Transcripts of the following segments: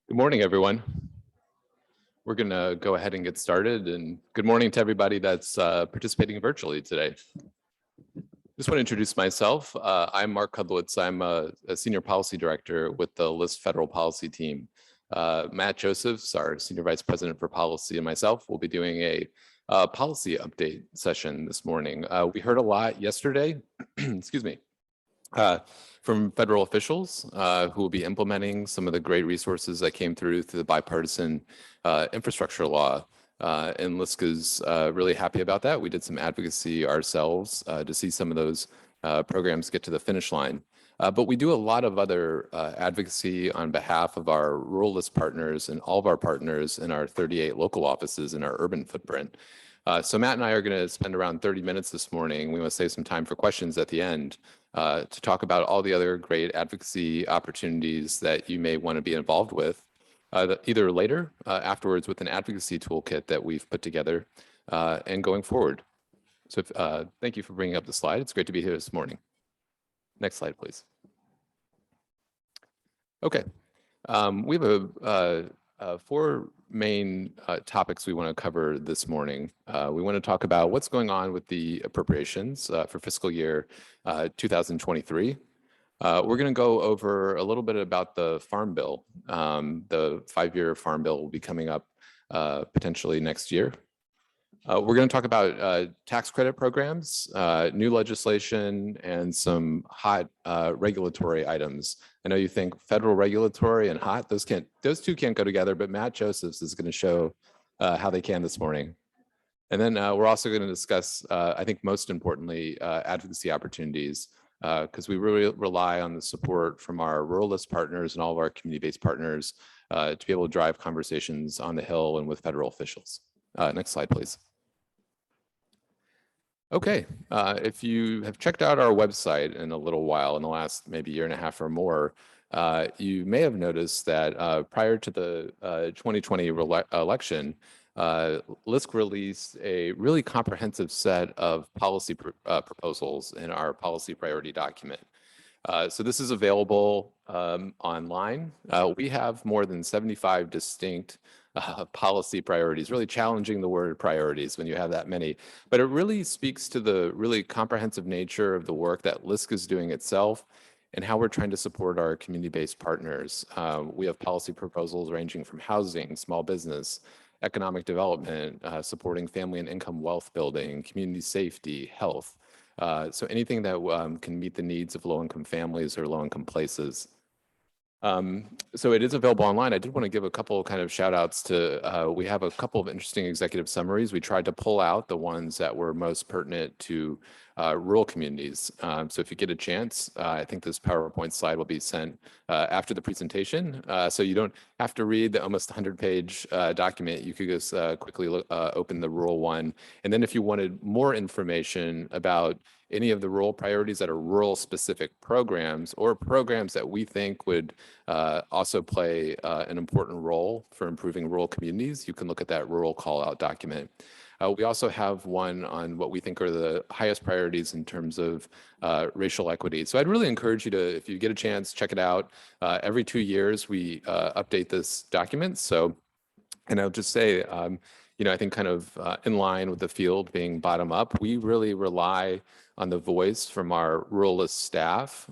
Good morning, everyone. We're going to go ahead and get started. And good morning to everybody that's participating virtually today. Just want to introduce myself. I'm Mark Kudlowitz. I'm a Senior Policy Director with the LIST Federal Policy Team. Matt Josephs, our Senior Vice President for Policy, and myself will be doing a policy update session this morning. We heard a lot yesterday, excuse me, from federal officials who will be implementing some of the great resources that came through the bipartisan infrastructure law. And LISC is really happy about that. We did some advocacy ourselves to see some of those programs get to the finish line. But we do a lot of other advocacy on behalf of our rural LISC partners and all of our partners in our 38 local offices in our urban footprint. So Matt and I are going to spend around 30 minutes this morning. We want to save some time for questions at the end to talk about all the other great advocacy opportunities that you may want to be involved with, either later, afterwards with an advocacy toolkit that we've put together and going forward. So thank you for bringing up the slide. It's great to be here this morning. Next slide, please. Okay. We have four main topics we want to cover this morning. We want to talk about what's going on with the appropriations for fiscal year 2023. We're going to go over a little bit about the Farm Bill. The 5-year Farm Bill will be coming up potentially next year. We're going to talk about tax credit programs, new legislation, and some hot regulatory items. I know you think federal regulatory and hot, those two can't go together, but Matt Josephs is going to show how they can this morning. And then we're also going to discuss, I think most importantly, advocacy opportunities, because we really rely on the support from our rural LISC partners and all of our community-based partners to be able to drive conversations on the Hill and with federal officials. Next slide, please. Okay, if you have checked out our website in a little while, in the last maybe year and a half or more, you may have noticed that prior to the 2020 election, LISC released a really comprehensive set of policy proposals in our policy priority document. So this is available online. We have more than 75 distinct policy priorities, really challenging the word priorities when you have that many. But it really speaks to the really comprehensive nature of the work that LISC is doing itself and how we're trying to support our community-based partners. We have policy proposals ranging from housing, small business, economic development, supporting family and income wealth building, community safety, health. So anything that can meet the needs of low-income families or low-income places. So it is available online. I did want to give a couple kind of shout outs to, we have a couple of interesting executive summaries. We tried to pull out the ones that were most pertinent to rural communities. So if you get a chance, I think this PowerPoint slide will be sent after the presentation. So you don't have to read the almost 100-page document. You could just quickly open the rural one. And then if you wanted more information about any of the rural priorities that are rural specific programs or programs that we think would also play an important role for improving rural communities, you can look at that rural call out document. We also have one on what we think are the highest priorities in terms of racial equity. So I'd really encourage you to, if you get a chance, check it out. Every 2 years, we update this document. So, and I'll just say, you know, I think kind of in line with the field being bottom up, we really rely on the voice from our rural LISC staff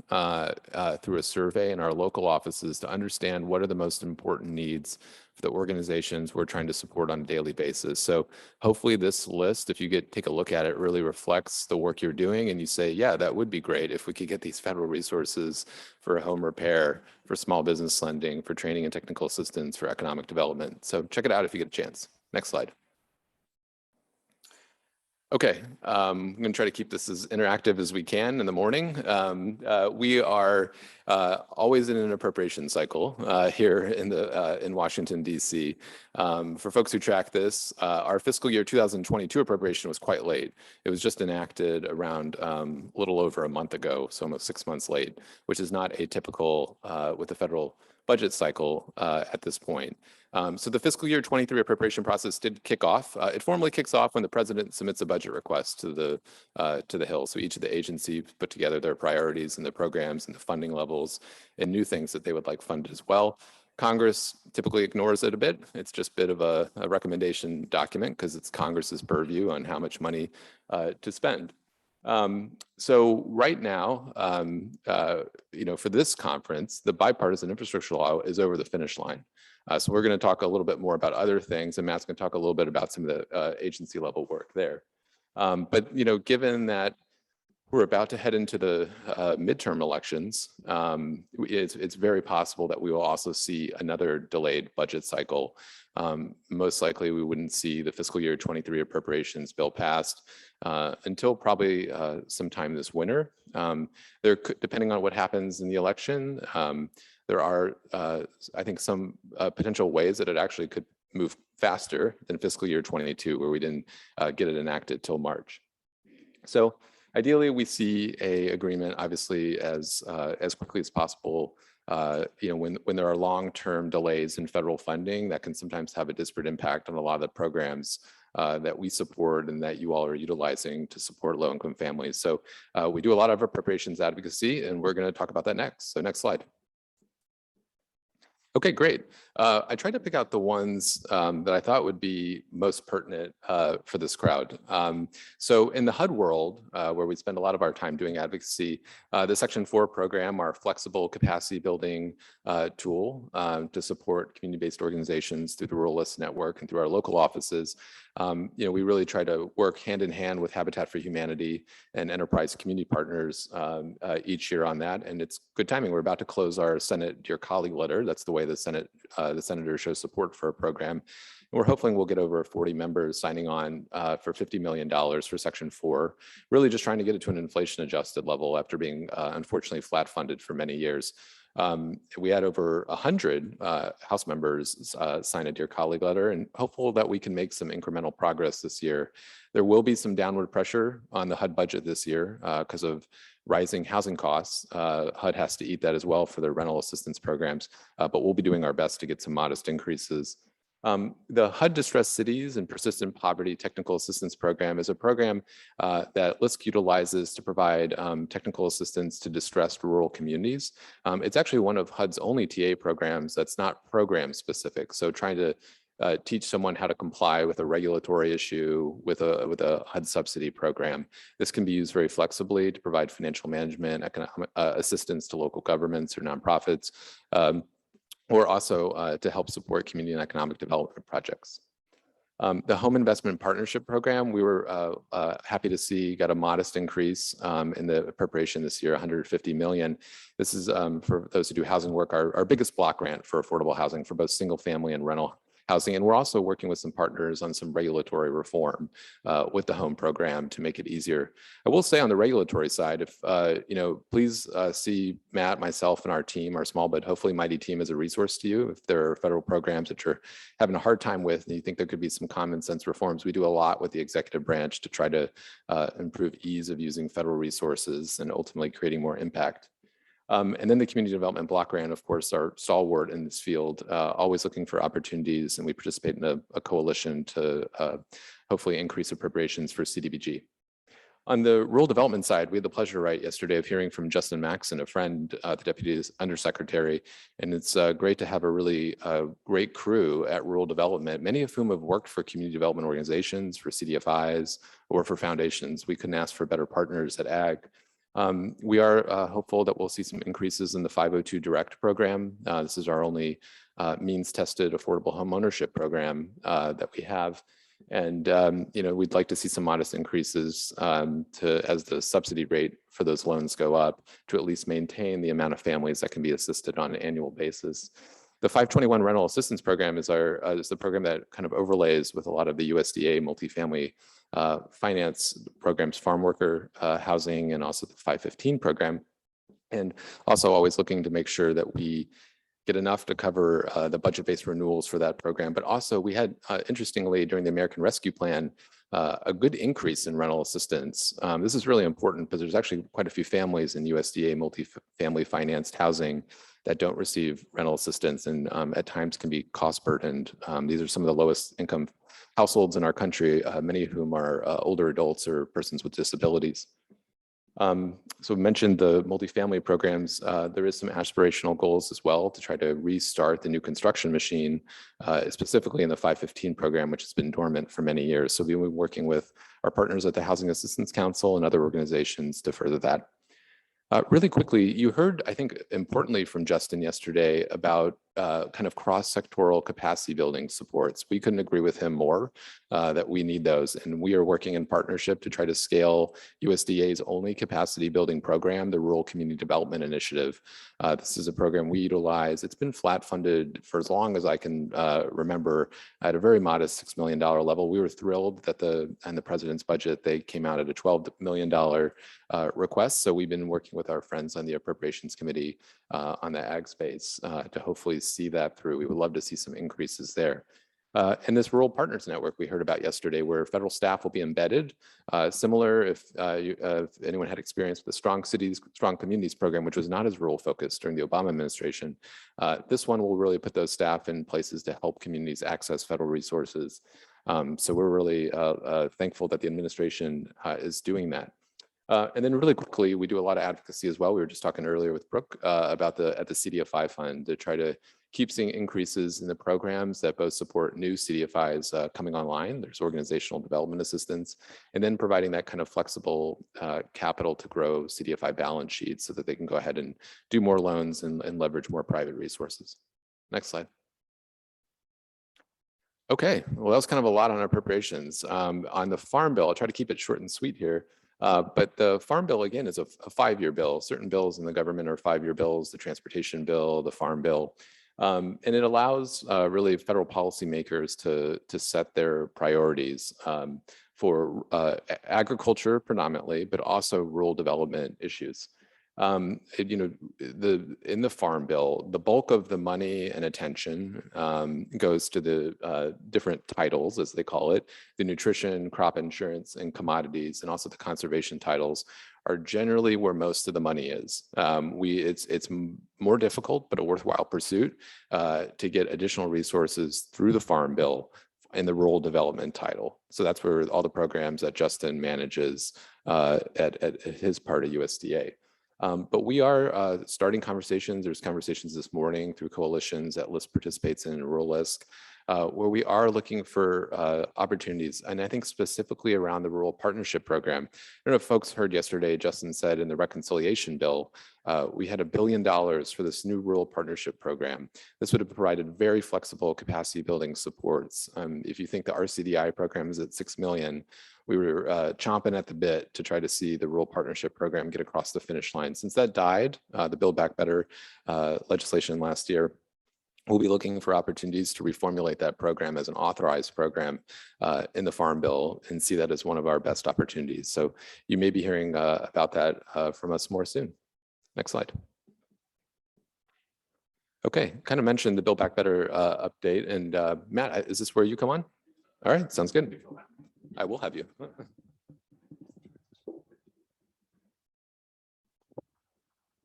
through a survey in our local offices to understand what are the most important needs for the organizations we're trying to support on a daily basis. So hopefully this list, if you take a look at it, really reflects the work you're doing and you say, yeah, that would be great if we could get these federal resources for home repair, for small business lending, for training and technical assistance, for economic development. So check it out if you get a chance. Next slide. Okay, I'm going to try to keep this as interactive as we can in the morning. We are always in an appropriation cycle here in Washington, D.C. For folks who track this, our fiscal year 2022 appropriation was quite late. It was just enacted around a little over a month ago, so almost 6 months late, which is not atypical with the federal budget cycle at this point. So the fiscal year 23 appropriation process did kick off. It formally kicks off when the president submits a budget request to the Hill. So each of the agencies put together their priorities and the programs and the funding levels and new things that they would like funded as well. Congress typically ignores it a bit. It's just a bit of a recommendation document because it's Congress's purview on how much money to spend. So right now, for this conference, the bipartisan infrastructure law is over the finish line. So we're going to talk a little bit more about other things, and Matt's going to talk a little bit about some of the agency level work there. But given that we're about to head into the midterm elections, it's very possible that we will also see another delayed budget cycle. Most likely, we wouldn't see the fiscal year 23 appropriations bill passed until probably sometime this winter. Depending on what happens in the election, there are, I think, some potential ways that it actually could move faster than fiscal year 22, where we didn't get it enacted till March. So ideally, we see an agreement, obviously, as quickly as possible. When there are long-term delays in federal funding, that can sometimes have a disparate impact on a lot of the programs that we support and that you all are utilizing to support low-income families. So we do a lot of appropriations advocacy, and we're going to talk about that next. So next slide. Okay, great. I tried to pick out the ones that I thought would be most pertinent for this crowd. So in the HUD world, where we spend a lot of our time doing advocacy, the Section 4 program, our flexible capacity building tool to support community-based organizations through the Rural List Network and through our local offices, we really try to work hand in hand with Habitat for Humanity and enterprise community partners each year on that. And it's good timing. We're about to close our Senate Dear Colleague letter. That's the way the senators show support for a program. And we're hoping we'll get over 40 members signing on for $50 million for Section 4, really just trying to get it to an inflation adjusted level after being unfortunately flat funded for many years. We had over 100 House members sign a Dear Colleague letter, and hopeful that we can make some incremental progress this year. There will be some downward pressure on the HUD budget this year because of rising housing costs. HUD has to eat that as well for their rental assistance programs, but we'll be doing our best to get some modest increases. The HUD Distressed Cities and Persistent Poverty Technical Assistance Program is a program that LISC utilizes to provide technical assistance to distressed rural communities. It's actually one of HUD's only TA programs that's not program specific. So trying to teach someone how to comply with a regulatory issue with a HUD subsidy program. This can be used very flexibly to provide financial management, economic assistance to local governments or nonprofits, or also to help support community and economic development projects. The Home Investment Partnership Program, we were happy to see got a modest increase in the appropriation this year, $150 million. This is, for those who do housing work, our biggest block grant for affordable housing for both single family and rental housing. And we're also working with some partners on some regulatory reform with the home program to make it easier. I will say on the regulatory side, if, please see Matt, myself, and our team, our small but hopefully mighty team, as a resource to you. If there are federal programs that you're having a hard time with and you think there could be some common sense reforms, we do a lot with the executive branch to try to improve ease of using federal resources and ultimately creating more impact. And then the Community Development Block Grant, of course, are stalwart in this field, always looking for opportunities, and we participate in a coalition to hopefully increase appropriations for CDBG. On the rural development side, we had the pleasure yesterday of hearing from Justin Maxson, a friend, the Deputy Undersecretary, and it's great to have a really great crew at rural development, many of whom have worked for community development organizations, for CDFIs, or for foundations. We couldn't ask for better partners at AG. We are hopeful that we'll see some increases in the 502 Direct program. This is our only means-tested affordable home ownership program that we have. And, we'd like to see some modest increases as the subsidy rate for those loans go up to at least maintain the amount of families that can be assisted on an annual basis. The 521 Rental Assistance Program is the program that kind of overlays with a lot of the USDA multifamily finance programs, farm worker housing, and also the 515 program. And also always looking to make sure that we get enough to cover the budget-based renewals for that program. But also we had, interestingly, during the American Rescue Plan, a good increase in rental assistance. This is really important because there's actually quite a few families in USDA multifamily financed housing that don't receive rental assistance and at times can be cost burdened. These are some of the lowest income households in our country, many of whom are older adults or persons with disabilities. So we mentioned the multifamily programs. There is some aspirational goals as well to try to restart the new construction machine, specifically in the 515 program, which has been dormant for many years. So we've been working with our partners at the Housing Assistance Council and other organizations to further that. Really quickly, you heard, I think, importantly from Justin yesterday about kind of cross-sectoral capacity building supports. We couldn't agree with him more that we need those. And we are working in partnership to try to scale USDA's only capacity building program, the Rural Community Development Initiative. This is a program we utilize. It's been flat funded for as long as I can remember at a very modest $6 million level. We were thrilled that in the president's budget, they came out at a $12 million request. So we've been working with our friends on the Appropriations Committee on the ag space to hopefully see that through. We would love to see some increases there. And this Rural Partners Network we heard about yesterday, where federal staff will be embedded, similar if anyone had experience with the Strong Cities, Strong Communities program, which was not as rural focused during the Obama administration. This one will really put those staff in places to help communities access federal resources. So we're really thankful that the administration is doing that. And then really quickly, we do a lot of advocacy as well. We were just talking earlier with Brooke about at the CDFI fund to try to keep seeing increases in the programs that both support new CDFIs coming online. There's organizational development assistance, and then providing that kind of flexible capital to grow CDFI balance sheets so that they can go ahead and do more loans and leverage more private resources. Next slide. Okay, well, that was kind of a lot on appropriations. On the Farm Bill, I'll try to keep it short and sweet here. But the Farm Bill, again, is a 5-year bill. Certain bills in the government are 5-year bills, the transportation bill, the Farm Bill. And it allows really federal policymakers to set their priorities for agriculture predominantly, but also rural development issues. In the Farm Bill, the bulk of the money and attention goes to the different titles, as they call it, the nutrition, crop insurance, and commodities, and also the conservation titles are generally where most of the money is. It's more difficult, but a worthwhile pursuit to get additional resources through the Farm Bill in the rural development title. So that's where all the programs that Justin manages at his part of USDA. But we are starting conversations. There's conversations this morning through coalitions that LISC participates in Rural LISC, where we are looking for opportunities. And I think specifically around the Rural Partnership Program. I don't know if folks heard yesterday, Justin said in the reconciliation bill, we had $1 billion for this new Rural Partnership Program. This would have provided very flexible capacity building supports. If you think the RCDI program is at $6 million, we were chomping at the bit to try to see the Rural Partnership Program get across the finish line. Since that died, the Build Back Better legislation last year, we'll be looking for opportunities to reformulate that program as an authorized program in the Farm Bill and see that as one of our best opportunities. So you may be hearing about that from us more soon. Next slide. Okay, kind of mentioned the Build Back Better update. And Matt, is this where you come on? All right, sounds good. I will have you.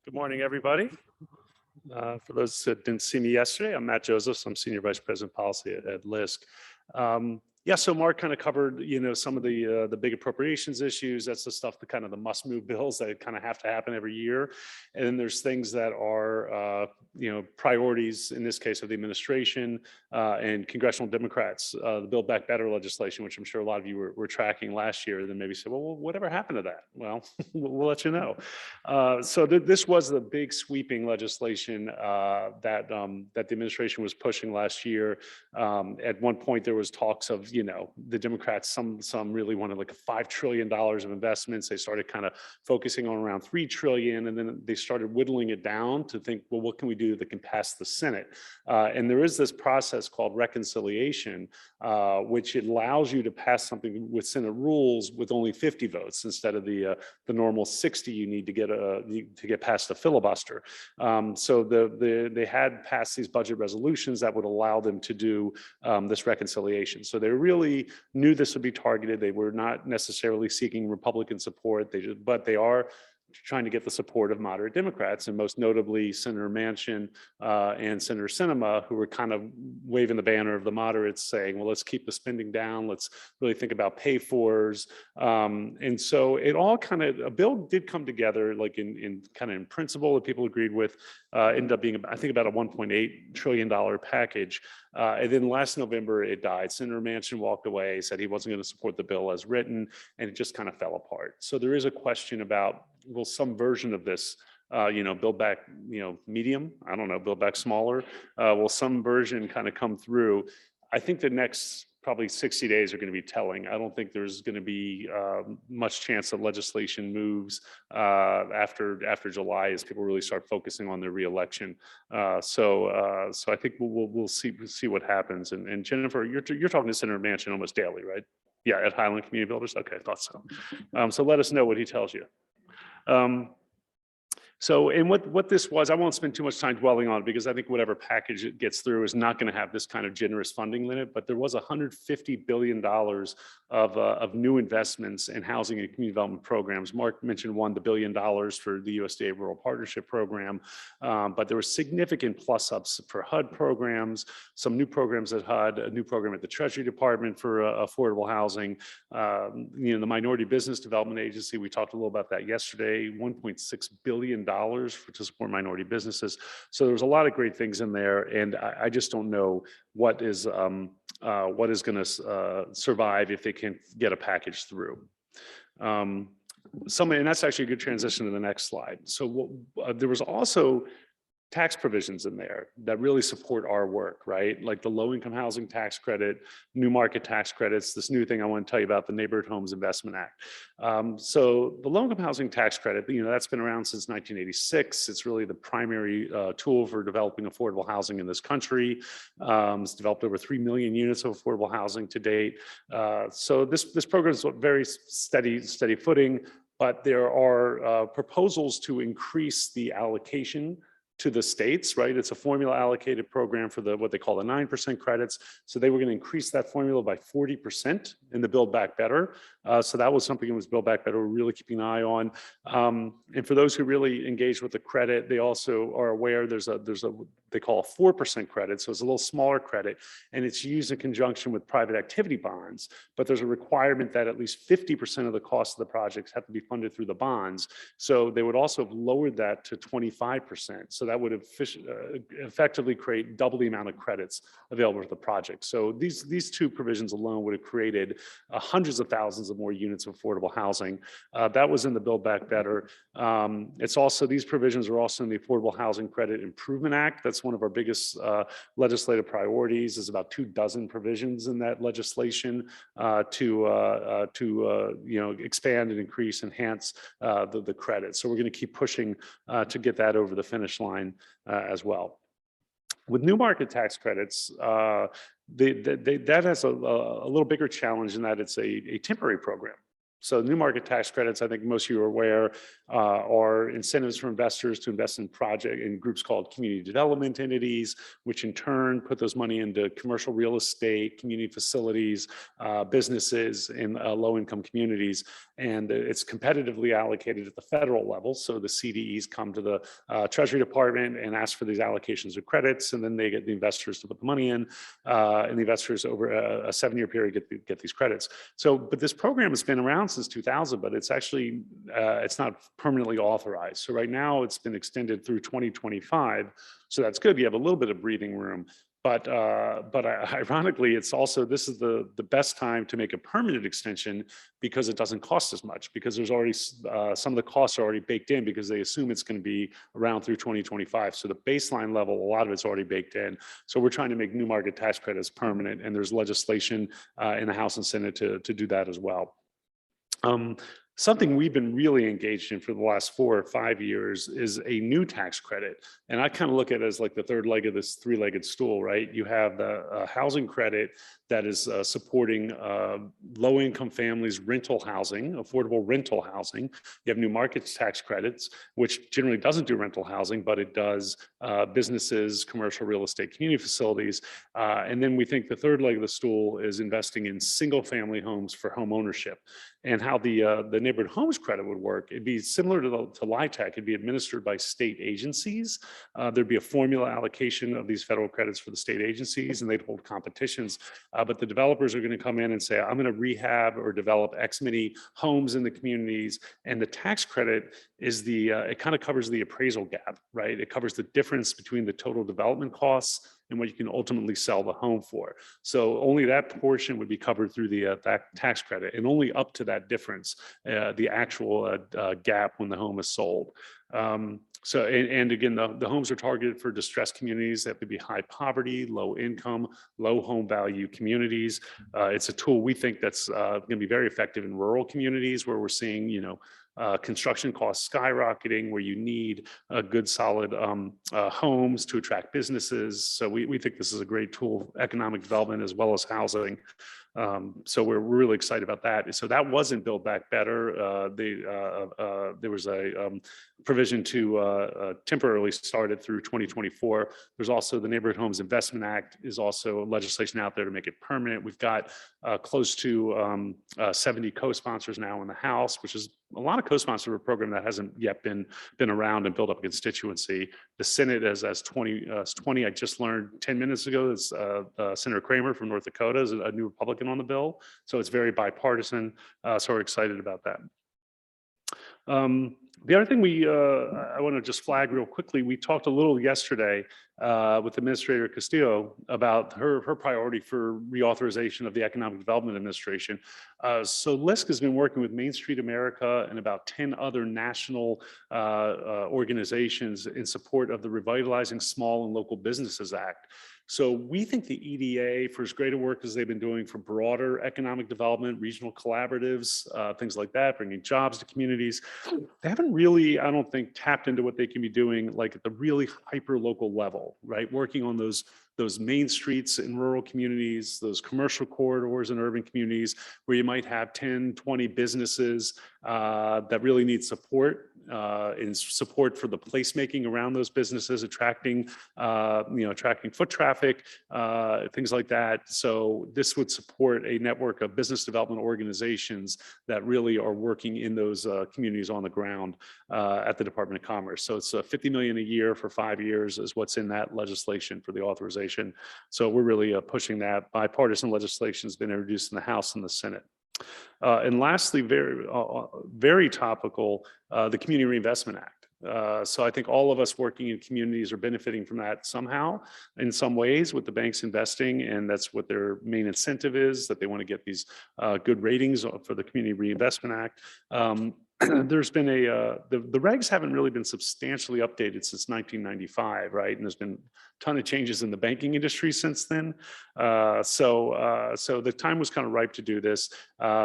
Good morning, everybody. For those that didn't see me yesterday, I'm Matt Josephs. I'm Senior Vice President Policy at LISC. Yeah, so Mark kind of covered, some of the big appropriations issues. That's the stuff, the kind of the must-move bills that kind of have to happen every year. And then there's things that are, priorities in this case of the administration and congressional Democrats. The Build Back Better legislation, which I'm sure a lot of you were tracking last year, then maybe say, well, whatever happened to that? Well, we'll let you know. So this was the big sweeping legislation that the administration was pushing last year. At one point, there was talks of the Democrats, some really wanted like $5 trillion of investments. They started kind of focusing on around $3 trillion, and then they started whittling it down to think, well, what can we do that can pass the Senate? And there is this process called reconciliation, which allows you to pass something with Senate rules with only 50 votes instead of the normal 60 you need to get past a filibuster. So they had passed these budget resolutions that would allow them to do this reconciliation. So they really knew this would be targeted. They were not necessarily seeking Republican support, but they are trying to get the support of moderate Democrats, and most notably Senator Manchin and Senator Sinema, who were kind of waving the banner of the moderates, saying, well, let's keep the spending down. Let's really think about pay-fors. And so it all kind of, a bill did come together, like in kind of in principle that people agreed with, ended up being, I think, about a $1.8 trillion package. And then last November, it died. Senator Manchin walked away, said he wasn't going to support the bill as written, and it just kind of fell apart. So there is a question about, will some version of this, build back, medium? I don't know, build back smaller? Will some version kind of come through? I think the next probably 60 days are going to be telling. I don't think there's going to be much chance that legislation moves after July as people really start focusing on their reelection. So I think we'll see what happens. And Jennifer, you're talking to Senator Manchin almost daily, right? Yeah, at Highland Community Builders. Okay, I thought so. So let us know what he tells you. And what this was, I won't spend too much time dwelling on it because I think whatever package it gets through is not going to have this kind of generous funding limit, but there was $150 billion of new investments in housing and community development programs. Mark mentioned the $1 billion for the USDA Rural Partnership Program, but there were significant plus ups for HUD programs, some new programs at HUD, a new program at the Treasury Department for affordable housing, the Minority Business Development Agency, we talked a little about that yesterday, $1.6 billion to support minority businesses. So there's a lot of great things in there, and I just don't know what is going to survive if they can get a package through. And that's actually a good transition to the next slide. So there was also tax provisions in there that really support our work, right? Like the low-income housing tax credit, new market tax credits, this new thing I want to tell you about, the Neighborhood Homes Investment Act. So the low-income housing tax credit, that's been around since 1986. It's really the primary tool for developing affordable housing in this country. It's developed over 3 million units of affordable housing to date. So this program is very steady footing, but there are proposals to increase the allocation to the states, right? It's a formula allocated program for what they call the 9% credits. So they were going to increase that formula by 40% in the Build Back Better. So that was something that was Build Back Better we're really keeping an eye on. And for those who really engage with the credit, they also are aware there's they call a 4% credit. So it's a little smaller credit, and it's used in conjunction with private activity bonds. But there's a requirement that at least 50% of the cost of the projects have to be funded through the bonds. So they would also have lowered that to 25%. So that would effectively create double the amount of credits available to the project. So these two provisions alone would have created hundreds of thousands of more units of affordable housing. That was in the Build Back Better. It's also, these provisions are also in the Affordable Housing Credit Improvement Act. That's one of our biggest legislative priorities. There's about 24 provisions in that legislation to expand and enhance the credit. So we're going to keep pushing to get that over the finish line as well. With new market tax credits, that has a little bigger challenge in that it's a temporary program. So new market tax credits, I think most of you are aware, are incentives for investors to invest in groups called community development entities, which in turn put those money into commercial real estate, community facilities, businesses in low-income communities. And it's competitively allocated at the federal level. So the CDEs come to the Treasury Department and ask for these allocations of credits, and then they get the investors to put the money in, and the investors over a 7-year period get these credits. So, but this program has been around since 2000, but it's actually, it's not permanently authorized. So right now it's been extended through 2025. So that's good. You have a little bit of breathing room. But ironically, it's also, this is the best time to make a permanent extension because it doesn't cost as much, because there's already some of the costs are already baked in because they assume it's going to be around through 2025. So the baseline level, a lot of it's already baked in. So we're trying to make new market tax credits permanent, and there's legislation in the House and Senate to do that as well. Something we've been really engaged in for the last 4 or 5 years is a new tax credit. And I kind of look at it as like the third leg of this three-legged stool, right? You have the housing credit that is supporting low-income families' rental housing, affordable rental housing. You have new markets tax credits, which generally doesn't do rental housing, but it does businesses, commercial real estate, community facilities. And then we think the third leg of the stool is investing in single-family homes for home ownership. And how the neighborhood homes credit would work, it'd be similar to LIHTC. It'd be administered by state agencies. There'd be a formula allocation of these federal credits for the state agencies, and they'd hold competitions. But the developers are going to come in and say, I'm going to rehab or develop X many homes in the communities, and the tax credit is it kind of covers the appraisal gap, right? It covers the difference between the total development costs and what you can ultimately sell the home for. So only that portion would be covered through the that tax credit, and only up to that difference, the actual gap when the home is sold. And again, the homes are targeted for distressed communities that could be high poverty, low income, low home value communities. It's a tool we think that's going to be very effective in rural communities where we're seeing, construction costs skyrocketing, where you need good, solid homes to attract businesses. So we think this is a great tool, economic development as well as housing. So we're really excited about that. So that wasn't Build Back Better. There was a provision to temporarily start it through 2024. There's also the Neighborhood Homes Investment Act is also legislation out there to make it permanent. We've got close to 70 co-sponsors now in the House, which is a lot of co-sponsors of a program that hasn't yet been around and built up a constituency. The Senate has 20. I just learned 10 minutes ago. It's Senator Kramer from North Dakota is a new Republican on the bill. So it's very bipartisan. So we're excited about that. The other thing I want to just flag real quickly, we talked a little yesterday with Administrator Castillo about her priority for reauthorization of the Economic Development Administration. So LISC has been working with Main Street America and about 10 other national organizations in support of the Revitalizing Small and Local Businesses Act. So we think the EDA, for as great a work as they've been doing for broader economic development, regional collaboratives, things like that, bringing jobs to communities, they haven't really, I don't think, tapped into what they can be doing like at the really hyper local level, right? Working on those main streets in rural communities, those commercial corridors in urban communities where you might have 10, 20 businesses that really need support and support for the placemaking around those businesses, attracting foot traffic, things like that. So this would support a network of business development organizations that really are working in those communities on the ground at the Department of Commerce. So it's $50 million a year for 5 years is what's in that legislation for the authorization. So we're really pushing that. Bipartisan legislation has been introduced in the House and the Senate. And lastly, very topical, the Community Reinvestment Act. So I think all of us working in communities are benefiting from that somehow in some ways with the banks investing, and that's what their main incentive is, that they want to get these good ratings for the Community Reinvestment Act. There's been the regs haven't really been substantially updated since 1995, right? And there's been a ton of changes in the banking industry since then. So the time was kind of ripe to do this.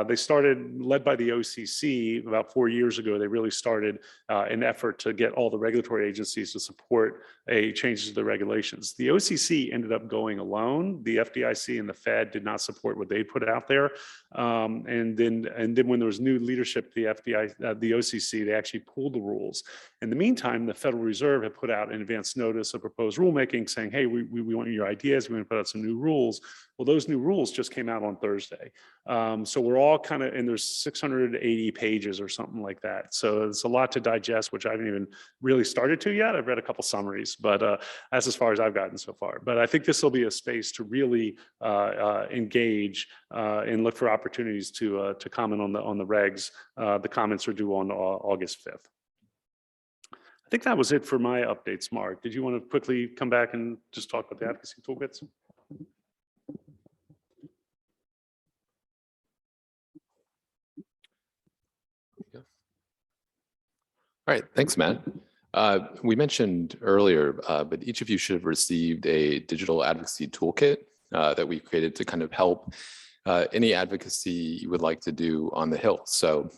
They started, led by the OCC about 4 years ago, they really started an effort to get all the regulatory agencies to support changes to the regulations. The OCC ended up going alone. The FDIC and the Fed did not support what they put out there. And then when there was new leadership at the OCC, they actually pulled the rules. In the meantime, the Federal Reserve had put out an advance notice of proposed rulemaking saying, hey, we want your ideas. We want to put out some new rules. Well, those new rules just came out on Thursday. So we're all kind of, and there's 680 pages or something like that. So it's a lot to digest, which I haven't even really started to yet. I've read a couple summaries, but that's as far as I've gotten so far. But I think this will be a space to really engage and look for opportunities to comment on the regs. The comments are due on August 5th. I think that was it for my updates, Mark. Did you want to quickly come back and just talk about the advocacy toolkits? All right, thanks, Matt. We mentioned earlier, but each of you should have received a digital advocacy toolkit that we created to kind of help any advocacy you would like to do on the Hill. So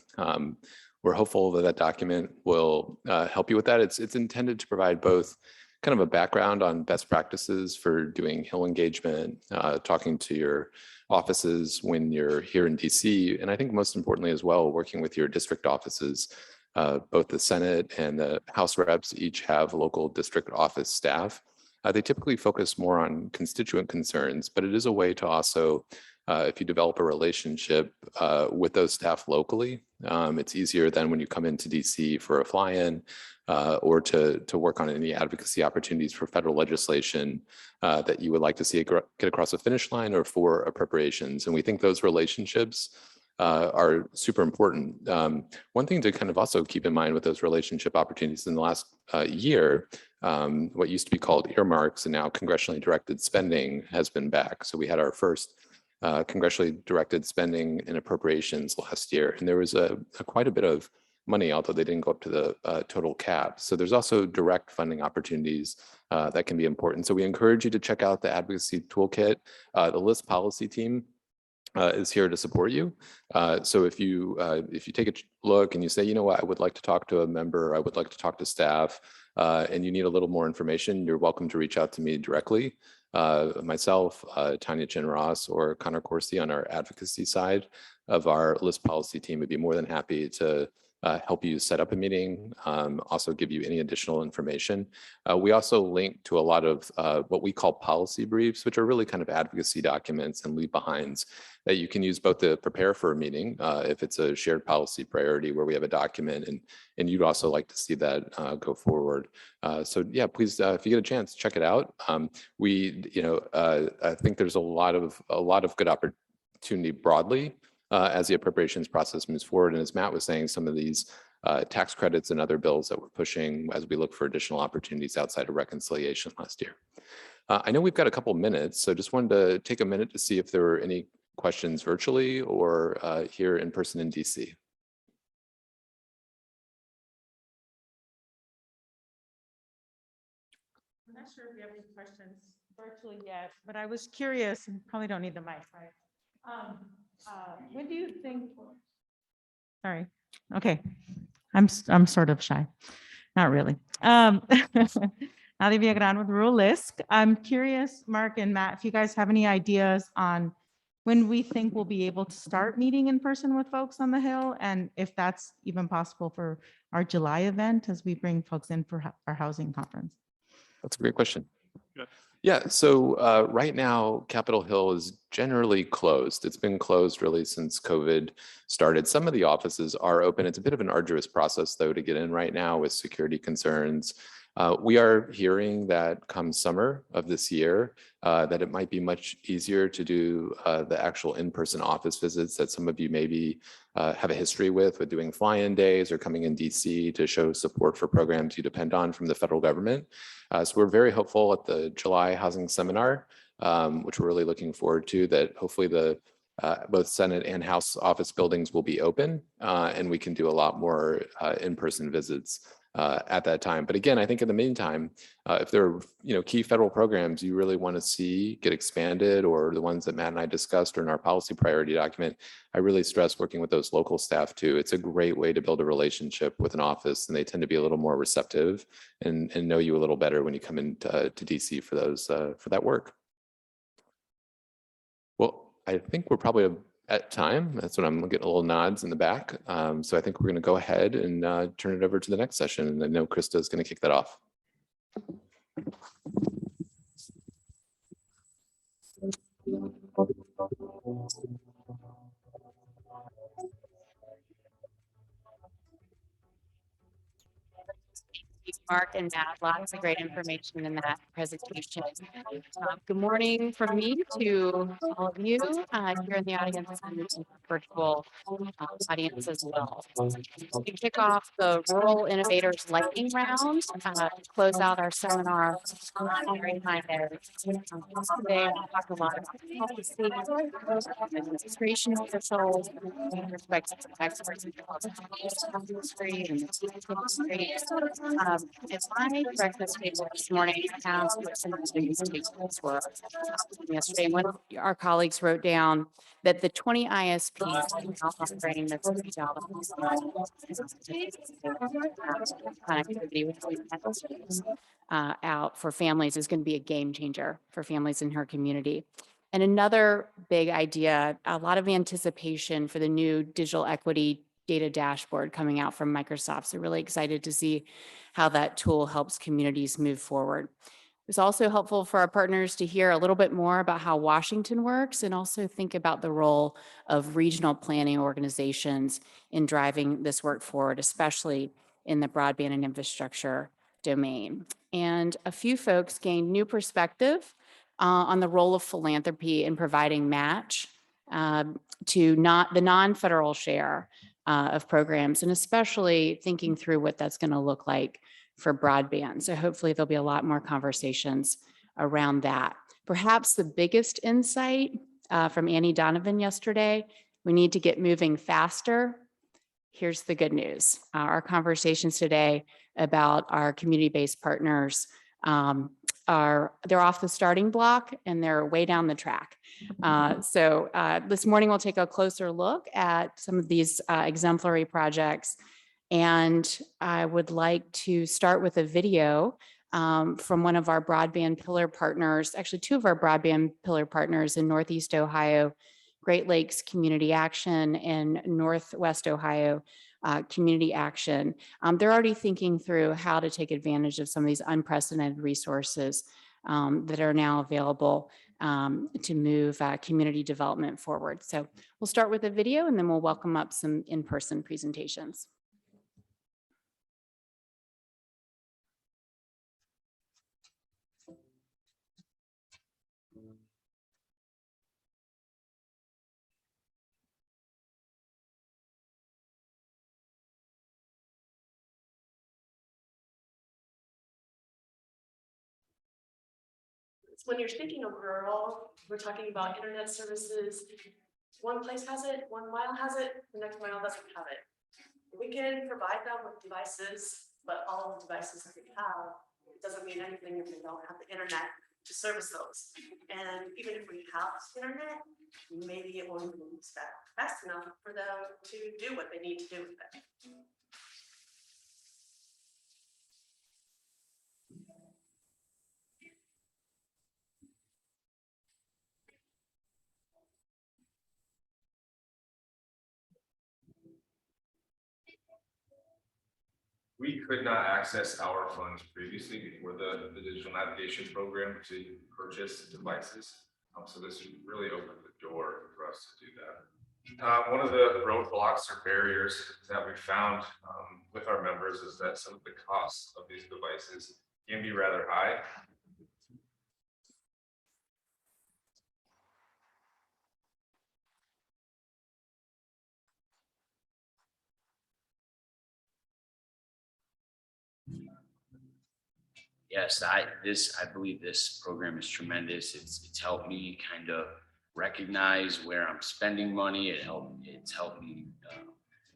we're hopeful that that document will help you with that. It's intended to provide both kind of a background on best practices for doing Hill engagement, talking to your offices when you're here in DC, and I think most importantly as well, working with your district offices. Both the Senate and the House reps each have local district office staff. They typically focus more on constituent concerns, but it is a way to also, if you develop a relationship with those staff locally, It's easier than when you come into DC for a fly-in or to work on any advocacy opportunities for federal legislation that you would like to see it get across the finish line or for appropriations. And we think those relationships are super important. One thing to kind of also keep in mind with those relationship opportunities in the last year, what used to be called earmarks and now congressionally directed spending has been back. So we had our first congressionally directed spending and appropriations last year, and there was quite a bit of money, although they didn't go up to the total cap. So there's also direct funding opportunities that can be important. So we encourage you to check out the Advocacy Toolkit. The LIST policy team is here to support you. So if you take a look and you say, you know what, I would like to talk to a member, I would like to talk to staff, and you need a little more information, you're welcome to reach out to me directly. Myself, Tanya Chin Ross, or Connor Corsi on our advocacy side of our LIST policy team would be more than happy to help you set up a meeting, also give you any additional information. We also link to a lot of what we call policy briefs, which are really kind of advocacy documents and leave behinds that you can use both to prepare for a meeting, if it's a shared policy priority where we have a document and you'd also like to see that go forward. So yeah, please, if you get a chance, check it out. I think there's a lot of good opportunity broadly as the appropriations process moves forward. And as Matt was saying, some of these tax credits and other bills that we're pushing as we look for additional opportunities outside of reconciliation last year. I know we've got a couple minutes, so just wanted to take a minute to see if there were any questions virtually or here in person in DC. I'm not sure if you have any questions virtually yet, but I was curious, and probably don't need the mic, right? When do you think, sorry, okay, I'm sort of shy, not really. Olivia Gran with Rural List. I'm curious, Mark and Matt, if you guys have any ideas on when we think we'll be able to start meeting in person with folks on the Hill, and if that's even possible for our July event as we bring folks in for our housing conference. That's a great question. Yeah, so right now, Capitol Hill is generally closed. It's been closed really since COVID started. Some of the offices are open. It's a bit of an arduous process, though, to get in right now with security concerns. We are hearing that come summer of this year, that it might be much easier to do the actual in-person office visits that some of you maybe have a history with doing fly-in days or coming in DC to show support for programs you depend on from the federal government. So we're very hopeful at the July housing seminar, which we're really looking forward to, that hopefully the both Senate and House office buildings will be open and we can do a lot more in-person visits at that time. But again, I think in the meantime, if there are key federal programs you really want to see get expanded, or the ones that Matt and I discussed or in our policy priority document, I really stress working with those local staff too. It's a great way to build a relationship with an office, and they tend to be a little more receptive and know you a little better when you come into DC for those for that work. Well, I think we're probably at time. That's what I'm getting a little nods in the back. So I think we're going to go ahead and turn it over to the next session. And I know Krista is going to kick that off. Mark and Matt, lots of great information in that presentation. Good morning from me to all of you here in the audience and virtual audience as well. We kick off the Rural Innovators Lightning Round to close out our seminar. Today, we'll talk a lot about policy, administration officials, perspectives of experts in the industry and the it's my breakfast table this morning. I have some of these tables were yesterday. One of our colleagues wrote down that the 20 ISPs offering the connectivity with out for families is going to be a game changer for families in her community. And another big idea, a lot of anticipation for the new digital equity data dashboard coming out from Microsoft. So really excited to see how that tool helps communities move forward. It's also helpful for our partners to hear a little bit more about how Washington works and also think about the role of regional planning organizations in driving this work forward, especially in the broadband and infrastructure domain. And a few folks gained new perspective on the role of philanthropy in providing match to the non-federal share of programs, and especially thinking through what that's going to look like for broadband. So hopefully there'll be a lot more conversations around that. Perhaps the biggest insight from Annie Donovan yesterday, we need to get moving faster. Here's the good news. Our conversations today about our community-based partners they're off the starting block and they're way down the track. So this morning we'll take a closer look at some of these exemplary projects. And I would like to start with a video from one of our broadband pillar partners, actually two of our broadband pillar partners in Northeast Ohio, Great Lakes Community Action and Northwest Ohio Community Action. They're already thinking through how to take advantage of some of these unprecedented resources that are now available to move community development forward. So we'll start with a video and then we'll welcome up some in-person presentations. When you're speaking of rural, we're talking about internet services. One place has it, 1 mile has it, the next mile doesn't have it. We can provide them with devices, but all the devices that we have, it doesn't mean anything if we don't have the internet to service those. And even if we have internet, maybe it won't be fast enough for them to do what they need to do with it. We could not access our funds previously before the digital navigation program to purchase devices. So this really opened the door for us to do that. One of the roadblocks or barriers that we found with our members is that some of the costs of these devices can be rather high. Yes, I believe this program is tremendous. It's helped me kind of recognize where I'm spending money. It's helped me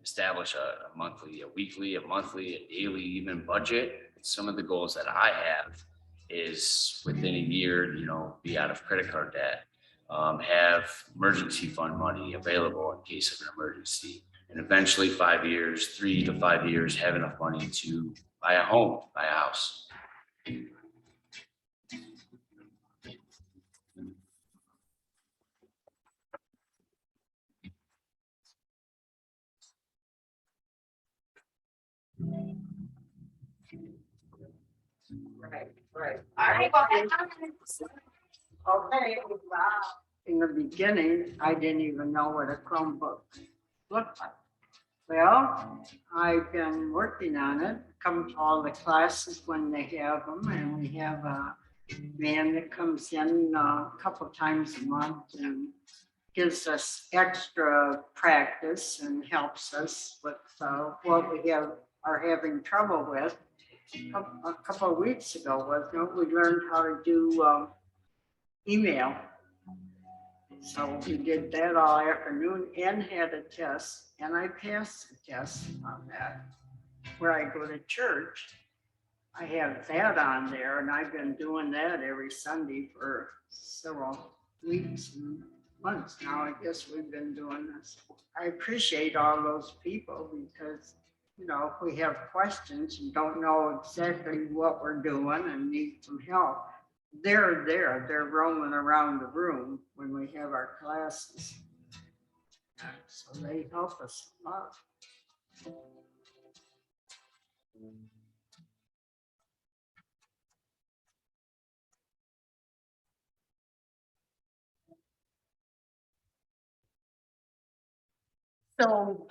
establish a monthly, a weekly, a monthly, a daily, even budget. Some of the goals that I have is within a year, be out of credit card debt, have emergency fund money available in case of an emergency, and eventually 5 years, 3 to 5 years, have enough money to buy a home, buy a house. Right. Okay, in the beginning, I didn't even know what a Chromebook looked like. Well, I've been working on it, come to all the classes when they have them, and we have a man that comes in a couple times a month and gives us extra practice and helps us with what we are having trouble with. A couple of weeks ago, wasn't it? We learned how to do email. So we did that all afternoon and had a test, and I passed the test on that. Where I go to church, I have that on there, and I've been doing that every Sunday for several weeks and months now. I guess we've been doing this. I appreciate all those people because if we have questions and don't know exactly what we're doing and need some help, they're there. They're roaming around the room when we have our classes. So they help us a lot. So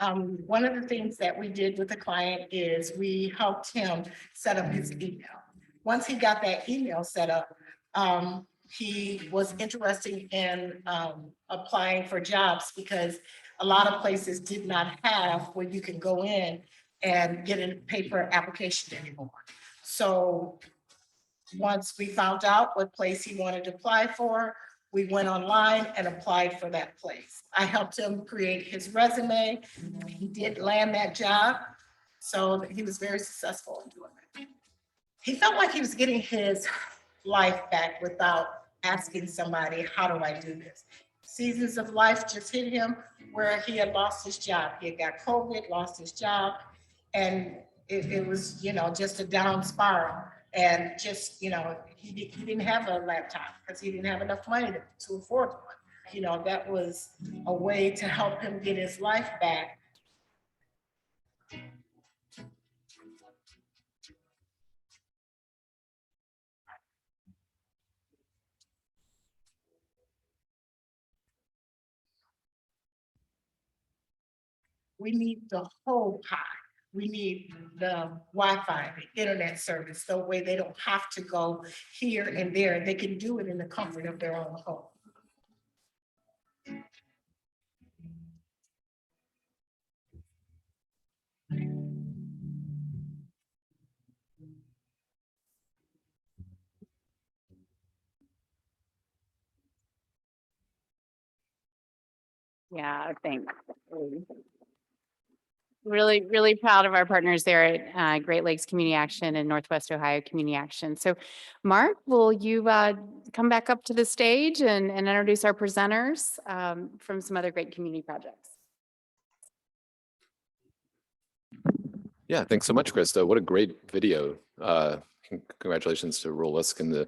one of the things that we did with the client is we helped him set up his email. Once he got that email set up, he was interested in applying for jobs because a lot of places did not have where you can go in and get a paper application anymore. So once we found out what place he wanted to apply for, we went online and applied for that place. I helped him create his resume. He did land that job. So he was very successful in doing it. He felt like he was getting his life back without asking somebody, how do I do this? Seasons of life just hit him where he had lost his job. He had got COVID, lost his job. And it was, just a down spiral. And just, he didn't have a laptop because he didn't have enough money to afford one. That was a way to help him get his life back. We need the whole pie. We need the Wi-Fi, the internet service, so way they don't have to go here and there. They can do it in the comfort of their own home. Yeah, thanks. Really, really proud of our partners there at Great Lakes Community Action and Northwest Ohio Community Action. So Mark, will you come back up to the stage and introduce our presenters from some other great community projects? Yeah, thanks so much, Krista. What a great video. Congratulations to Rural Lisk and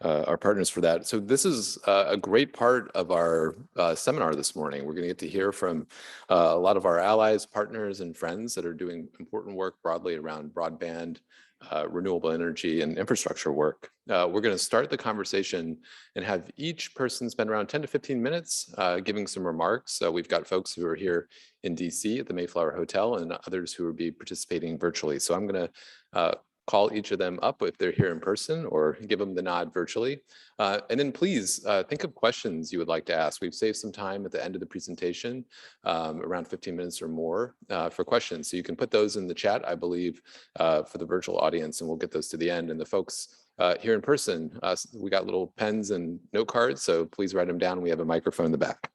our partners for that. So this is a great part of our seminar this morning. We're going to get to hear from a lot of our allies, partners, and friends that are doing important work broadly around broadband, renewable energy, and infrastructure work. We're going to start the conversation and have each person spend around 10 to 15 minutes giving some remarks. We've got folks who are here in DC at the Mayflower Hotel and others who will be participating virtually. So I'm going to call each of them up if they're here in person or give them the nod virtually. And then please think of questions you would like to ask. We've saved some time at the end of the presentation, around 15 minutes or more for questions. So you can put those in the chat, I believe, for the virtual audience, and we'll get those to the end. And the folks here in person, we got little pens and note cards, so please write them down. We have a microphone in the back.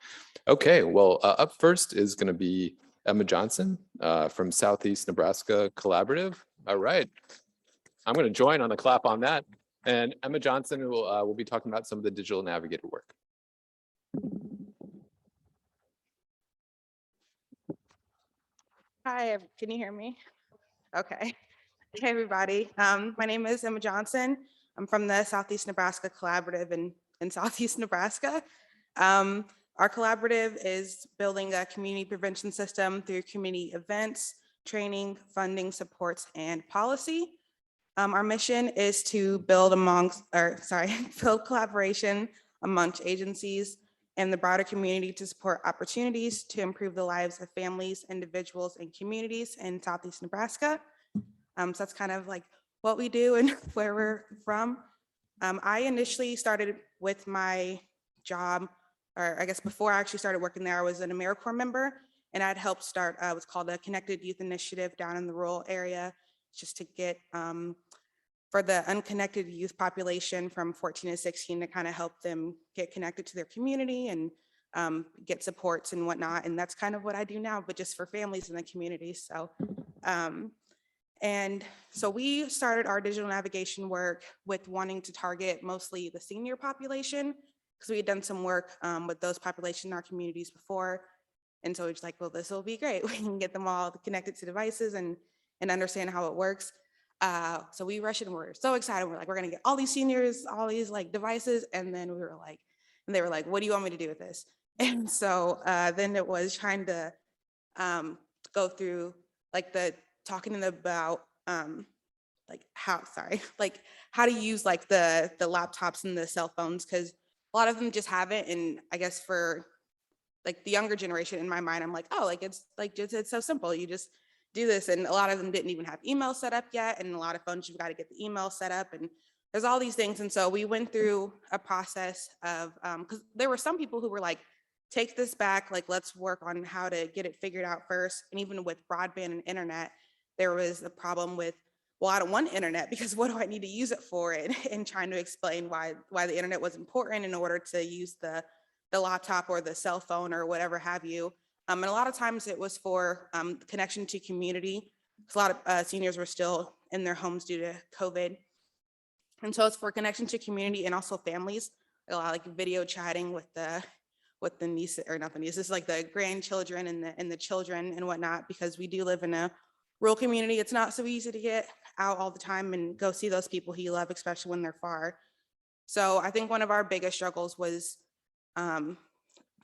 Okay, well, up first is going to be Emma Johnson from Southeast Nebraska Collaborative. All right. I'm going to join on the clap on that. And Emma Johnson will be talking about some of the digital navigator work. Hi, can you hear me? Okay. Hey, everybody. My name is Emma Johnson. I'm from the Southeast Nebraska Collaborative in Southeast Nebraska. Our collaborative is building a community prevention system through community events, training, funding, supports, and policy. Our mission is to build build collaboration amongst agencies and the broader community to support opportunities to improve the lives of families, individuals, and communities in Southeast Nebraska. So that's kind of like what we do and where we're from. I initially started with my job, or I guess before I actually started working there, I was an AmeriCorps member, and I'd helped start what's called a Connected Youth Initiative down in the rural area, just to get for the unconnected youth population from 14 to 16 to kind of help them get connected to their community and get supports and whatnot. And that's kind of what I do now, but just for families in the community. So, and so we started our digital navigation work with wanting to target mostly the senior population, because we had done some work with those populations in our communities before. And so it's like, well, this will be great. We can get them all connected to devices and understand how it works. So we rushed and we're so excited. We're like, we're gonna get all these seniors, all these like devices. And then we were like, and they were like, what do you want me to do with this? And so then it was trying to go through like talking to them about like how to use like the laptops and the cell phones, because a lot of them just have it. And I guess for like the younger generation in my mind, I'm like, oh, like it's so simple. You just do this. And a lot of them didn't even have email set up yet. And a lot of phones, you've got to get the email set up, and there's all these things. And so we went through a process of, because there were some people who were like, take this back, like let's work on how to get it figured out first. And even with broadband and internet, there was a problem with, well, I don't want internet because what do I need to use it for? And trying to explain why the internet was important in order to use the laptop or the cell phone or whatever have you. And a lot of times it was for connection to community. A lot of seniors were still in their homes due to COVID. And so it's for connection to community and also families, a lot of like video chatting with the nieces, or not the nieces, like the grandchildren and the children and whatnot, because we do live in a rural community. It's not so easy to get out all the time and go see those people who you love, especially when they're far. So I think one of our biggest struggles was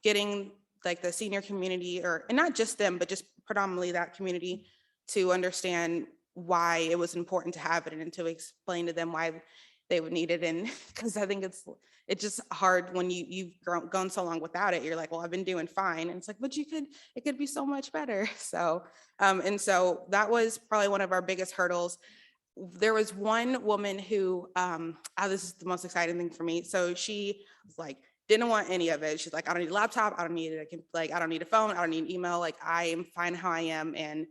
getting like the senior community, and not just them, but just predominantly that community, to understand why it was important to have it and to explain to them why they would need it. And because I think it's just hard when you've gone so long without it. You're like, well, I've been doing fine. And it's like, but it could be so much better. So, and so that was probably one of our biggest hurdles. There was one woman who, this is the most exciting thing for me. So she was like, didn't want any of it. She's like, I don't need a laptop. I don't need it. I don't need a phone. I don't need email. Like, I am fine how I am. And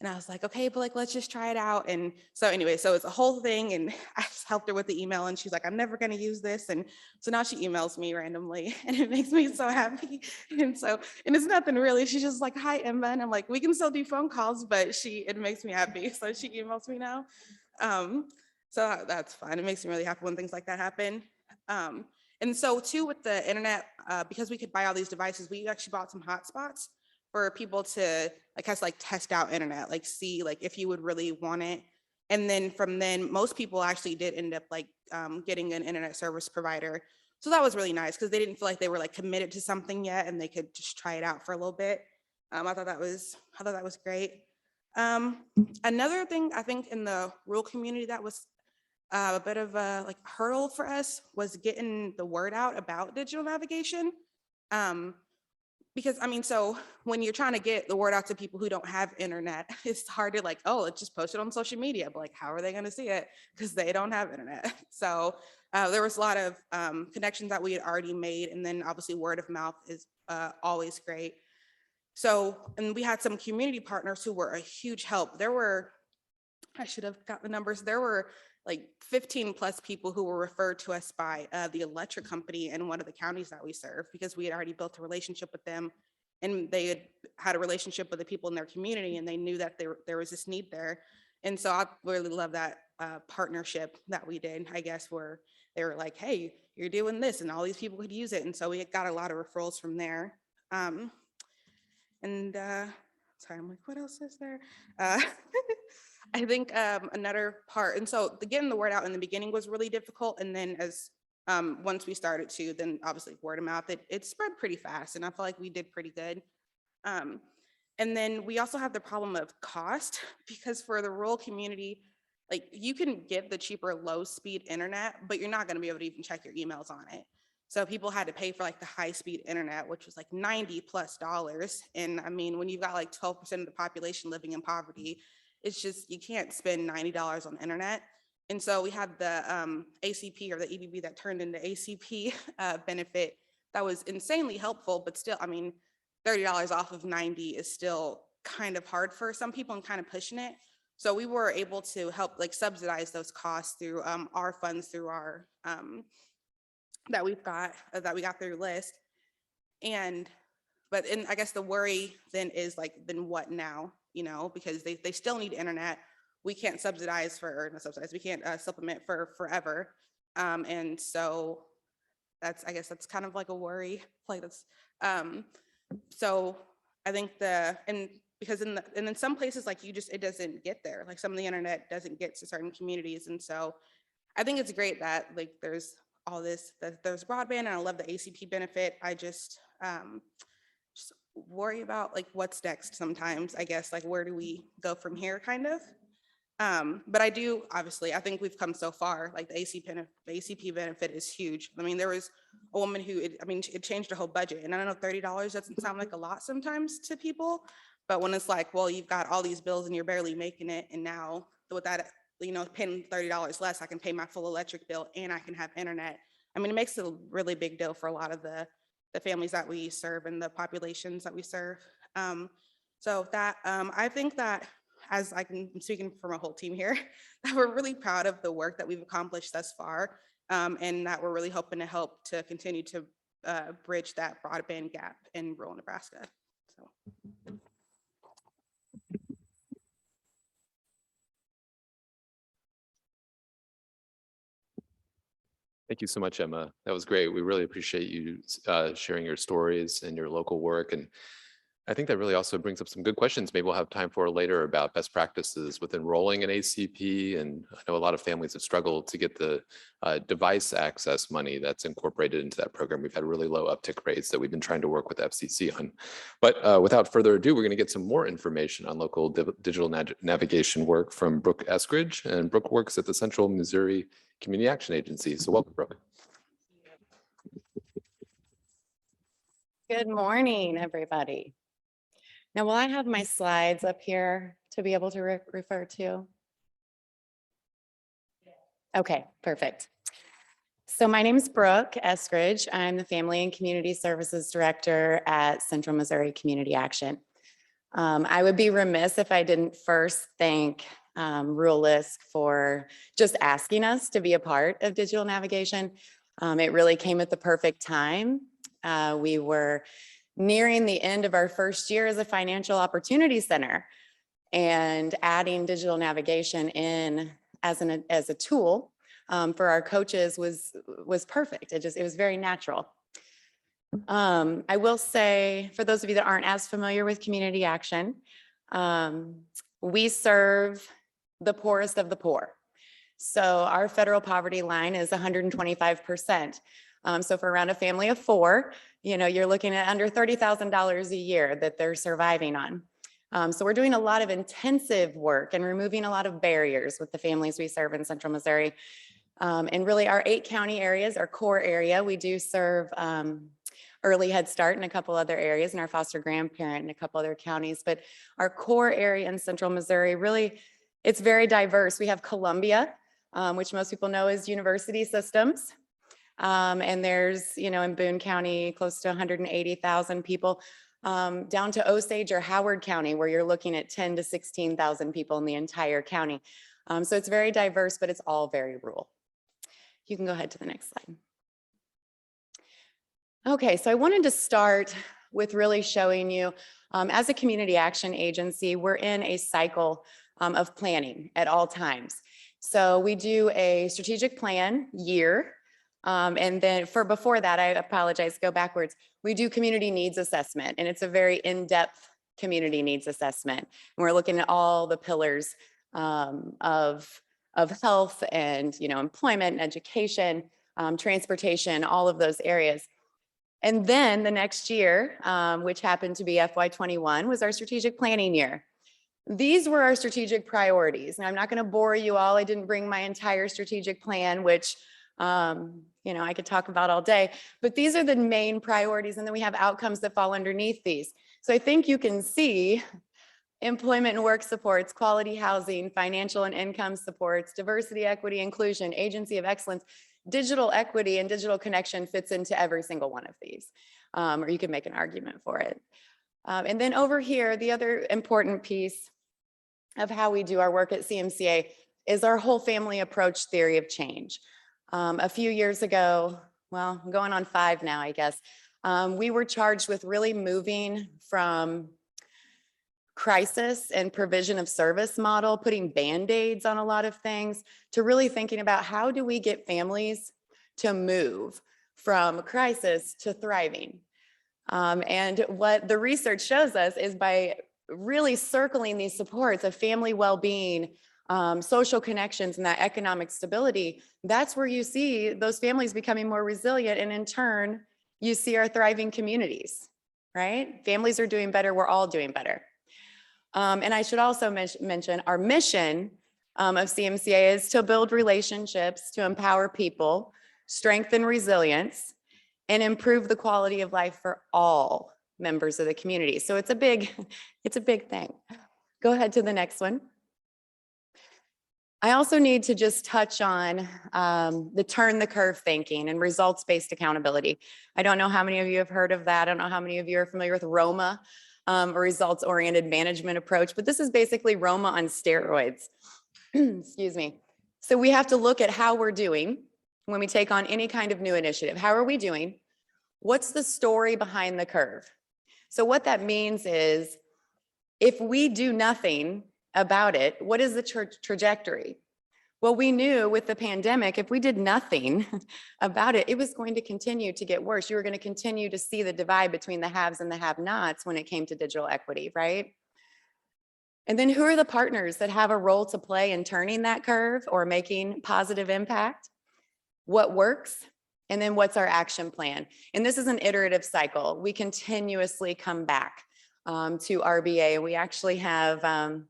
I was like, okay, but like, let's just try it out. And so anyway, so it's a whole thing. And I just helped her with the email, and she's like, I'm never going to use this. And so now she emails me randomly, and it makes me so happy. And it's nothing really. She's just like, hi, Emma. And I'm like, we can still do phone calls, but it makes me happy. So she emails me now. So that's fine. It makes me really happy when things like that happen. And so too, with the internet, because we could buy all these devices, we actually bought some hotspots for people to test out internet, like see like if you would really want it. And then from then, most people actually did end up getting an internet service provider. So that was really nice because they didn't feel like they were like committed to something yet, and they could just try it out for a little bit. I thought that was great. Another thing I think in the rural community that was a bit of a hurdle for us was getting the word out about digital navigation. Because so when you're trying to get the word out to people who don't have internet, it's hard to let's just post it on social media, but how are they going to see it? Because they don't have internet. So there was a lot of connections that we had already made. And then obviously word of mouth is always great. So, and we had some community partners who were a huge help. I should have got the numbers. There were 15 plus people who were referred to us by the electric company in one of the counties that we serve, because we had already built a relationship with them, and they had a relationship with the people in their community, and they knew that there was this need there. And so I really love that partnership that we did, I guess, where they were like, hey, you're doing this and all these people could use it. And so we got a lot of referrals from there. Sorry, I'm like, what else is there? I think another part, and so getting the word out in the beginning was really difficult. And then as once we started to, then obviously word of mouth, it spread pretty fast, and I feel like we did pretty good. And then we also have the problem of cost, because for the rural community, you can get the cheaper low speed internet, but you're not going to be able to even check your emails on it. So people had to pay for the high speed internet, which was $90+. And when you've got 12% of the population living in poverty, it's just, you can't spend $90 on internet. And so we had the ACP, or the EBB, that turned into ACP benefit that was insanely helpful, but still, $30 off of 90 is still kind of hard for some people and kind of pushing it. So we were able to help subsidize those costs through our funds, through our that we got through list. But I guess the worry then is then what now? Because they still need internet. We can't subsidize we can't supplement for forever. And so I guess that's kind of a worry. So I think because in some places it doesn't get there. Some of the internet doesn't get to certain communities. And so I think it's great that there's all this, that there's broadband, and I love the ACP benefit. I just worry about what's next sometimes, I guess, where do we go from here, kind of. But I do, obviously, I think we've come so far, like the ACP benefit is huge. I mean, there was a woman who, it changed her whole budget. And I don't know, $30 doesn't sound like a lot sometimes to people, but when it's like, well, you've got all these bills and you're barely making it. And now with that, paying $30 less, I can pay my full electric bill and I can have internet. I mean, it makes a really big deal for a lot of the families that we serve and the populations that we serve. So that, I think that, as I'm speaking from a whole team here, that we're really proud of the work that we've accomplished thus far, and that we're really hoping to help to continue to bridge that broadband gap in rural Nebraska. So. Thank you so much, Emma. That was great. We really appreciate you sharing your stories and your local work. And I think that really also brings up some good questions maybe we'll have time for later about best practices with enrolling in ACP. And I know a lot of families have struggled to get the device access money that's incorporated into that program. We've had really low uptick rates that we've been trying to work with FCC on. But without further ado, we're going to get some more information on local digital navigation work from Brooke Eskridge. And Brooke works at the Central Missouri Community Action Agency. So welcome, Brooke. Good morning, everybody. Now, will I have my slides up here to be able to refer to? Okay, perfect. So my name is Brooke Eskridge. I'm the Family and Community Services Director at Central Missouri Community Action. I would be remiss if I didn't first thank Rural LISC for just asking us to be a part of digital navigation. It really came at the perfect time. We were nearing the end of our first year as a financial opportunity center, and adding digital navigation in as a tool for our coaches was perfect. It was very natural. I will say, for those of you that aren't as familiar with community action, we serve the poorest of the poor. So our federal poverty line is 125%. So for around a family of four, you're looking at under $30,000 a year that they're surviving on. So we're doing a lot of intensive work and removing a lot of barriers with the families we serve in Central Missouri. And really our 8 county areas, our core area, we do serve early Head Start in a couple other areas, and our foster grandparent in a couple other counties. But our core area in Central Missouri, really, it's very diverse. We have Columbia, which most people know is university systems. And there's, in Boone County, close to 180,000 people, down to Osage or Howard County, where you're looking at 10 to 16,000 people in the entire county. So it's very diverse, but it's all very rural. You can go ahead to the next slide. Okay, so I wanted to start with really showing you, as a community action agency, we're in a cycle of planning at all times. So we do a strategic plan year. And then before that, I apologize, go backwards. We do community needs assessment, and it's a very in-depth community needs assessment. And we're looking at all the pillars of health and, employment and education, transportation, all of those areas. And then the next year, which happened to be FY21, was our strategic planning year. These were our strategic priorities. Now, I'm not going to bore you all. I didn't bring my entire strategic plan, which I could talk about all day, but these are the main priorities. And then we have outcomes that fall underneath these. So I think you can see employment and work supports, quality housing, financial and income supports, diversity, equity, inclusion, agency of excellence, digital equity and digital connection fits into every single one of these, or you can make an argument for it. And then over here, the other important piece of how we do our work at CMCA is our whole family approach theory of change. A few years ago, well, I'm going on 5 now, I guess, we were charged with really moving from crisis and provision of service model, putting Band-Aids on a lot of things, to really thinking about how do we get families to move from crisis to thriving. And what the research shows us is by really circling these supports of family well-being, social connections, and that economic stability, that's where you see those families becoming more resilient. And in turn, you see our thriving communities, right? Families are doing better, we're all doing better. And I should also mention our mission of CMCA is to build relationships, to empower people, strengthen resilience, and improve the quality of life for all members of the community. So it's a big thing. Go ahead to the next one. I also need to just touch on the turn the curve thinking and results-based accountability. I don't know how many of you have heard of that. I don't know how many of you are familiar with ROMA, or results-oriented management approach, but this is basically ROMA on steroids. Excuse me. So we have to look at how we're doing when we take on any kind of new initiative. How are we doing? What's the story behind the curve? So what that means is if we do nothing about it, what is the trajectory? Well, we knew with the pandemic, if we did nothing about it, it was going to continue to get worse. You were going to continue to see the divide between the haves and the have-nots when it came to digital equity, right? And then who are the partners that have a role to play in turning that curve or making positive impact? What works? And then what's our action plan? And this is an iterative cycle. We continuously come back to RBA. We actually have,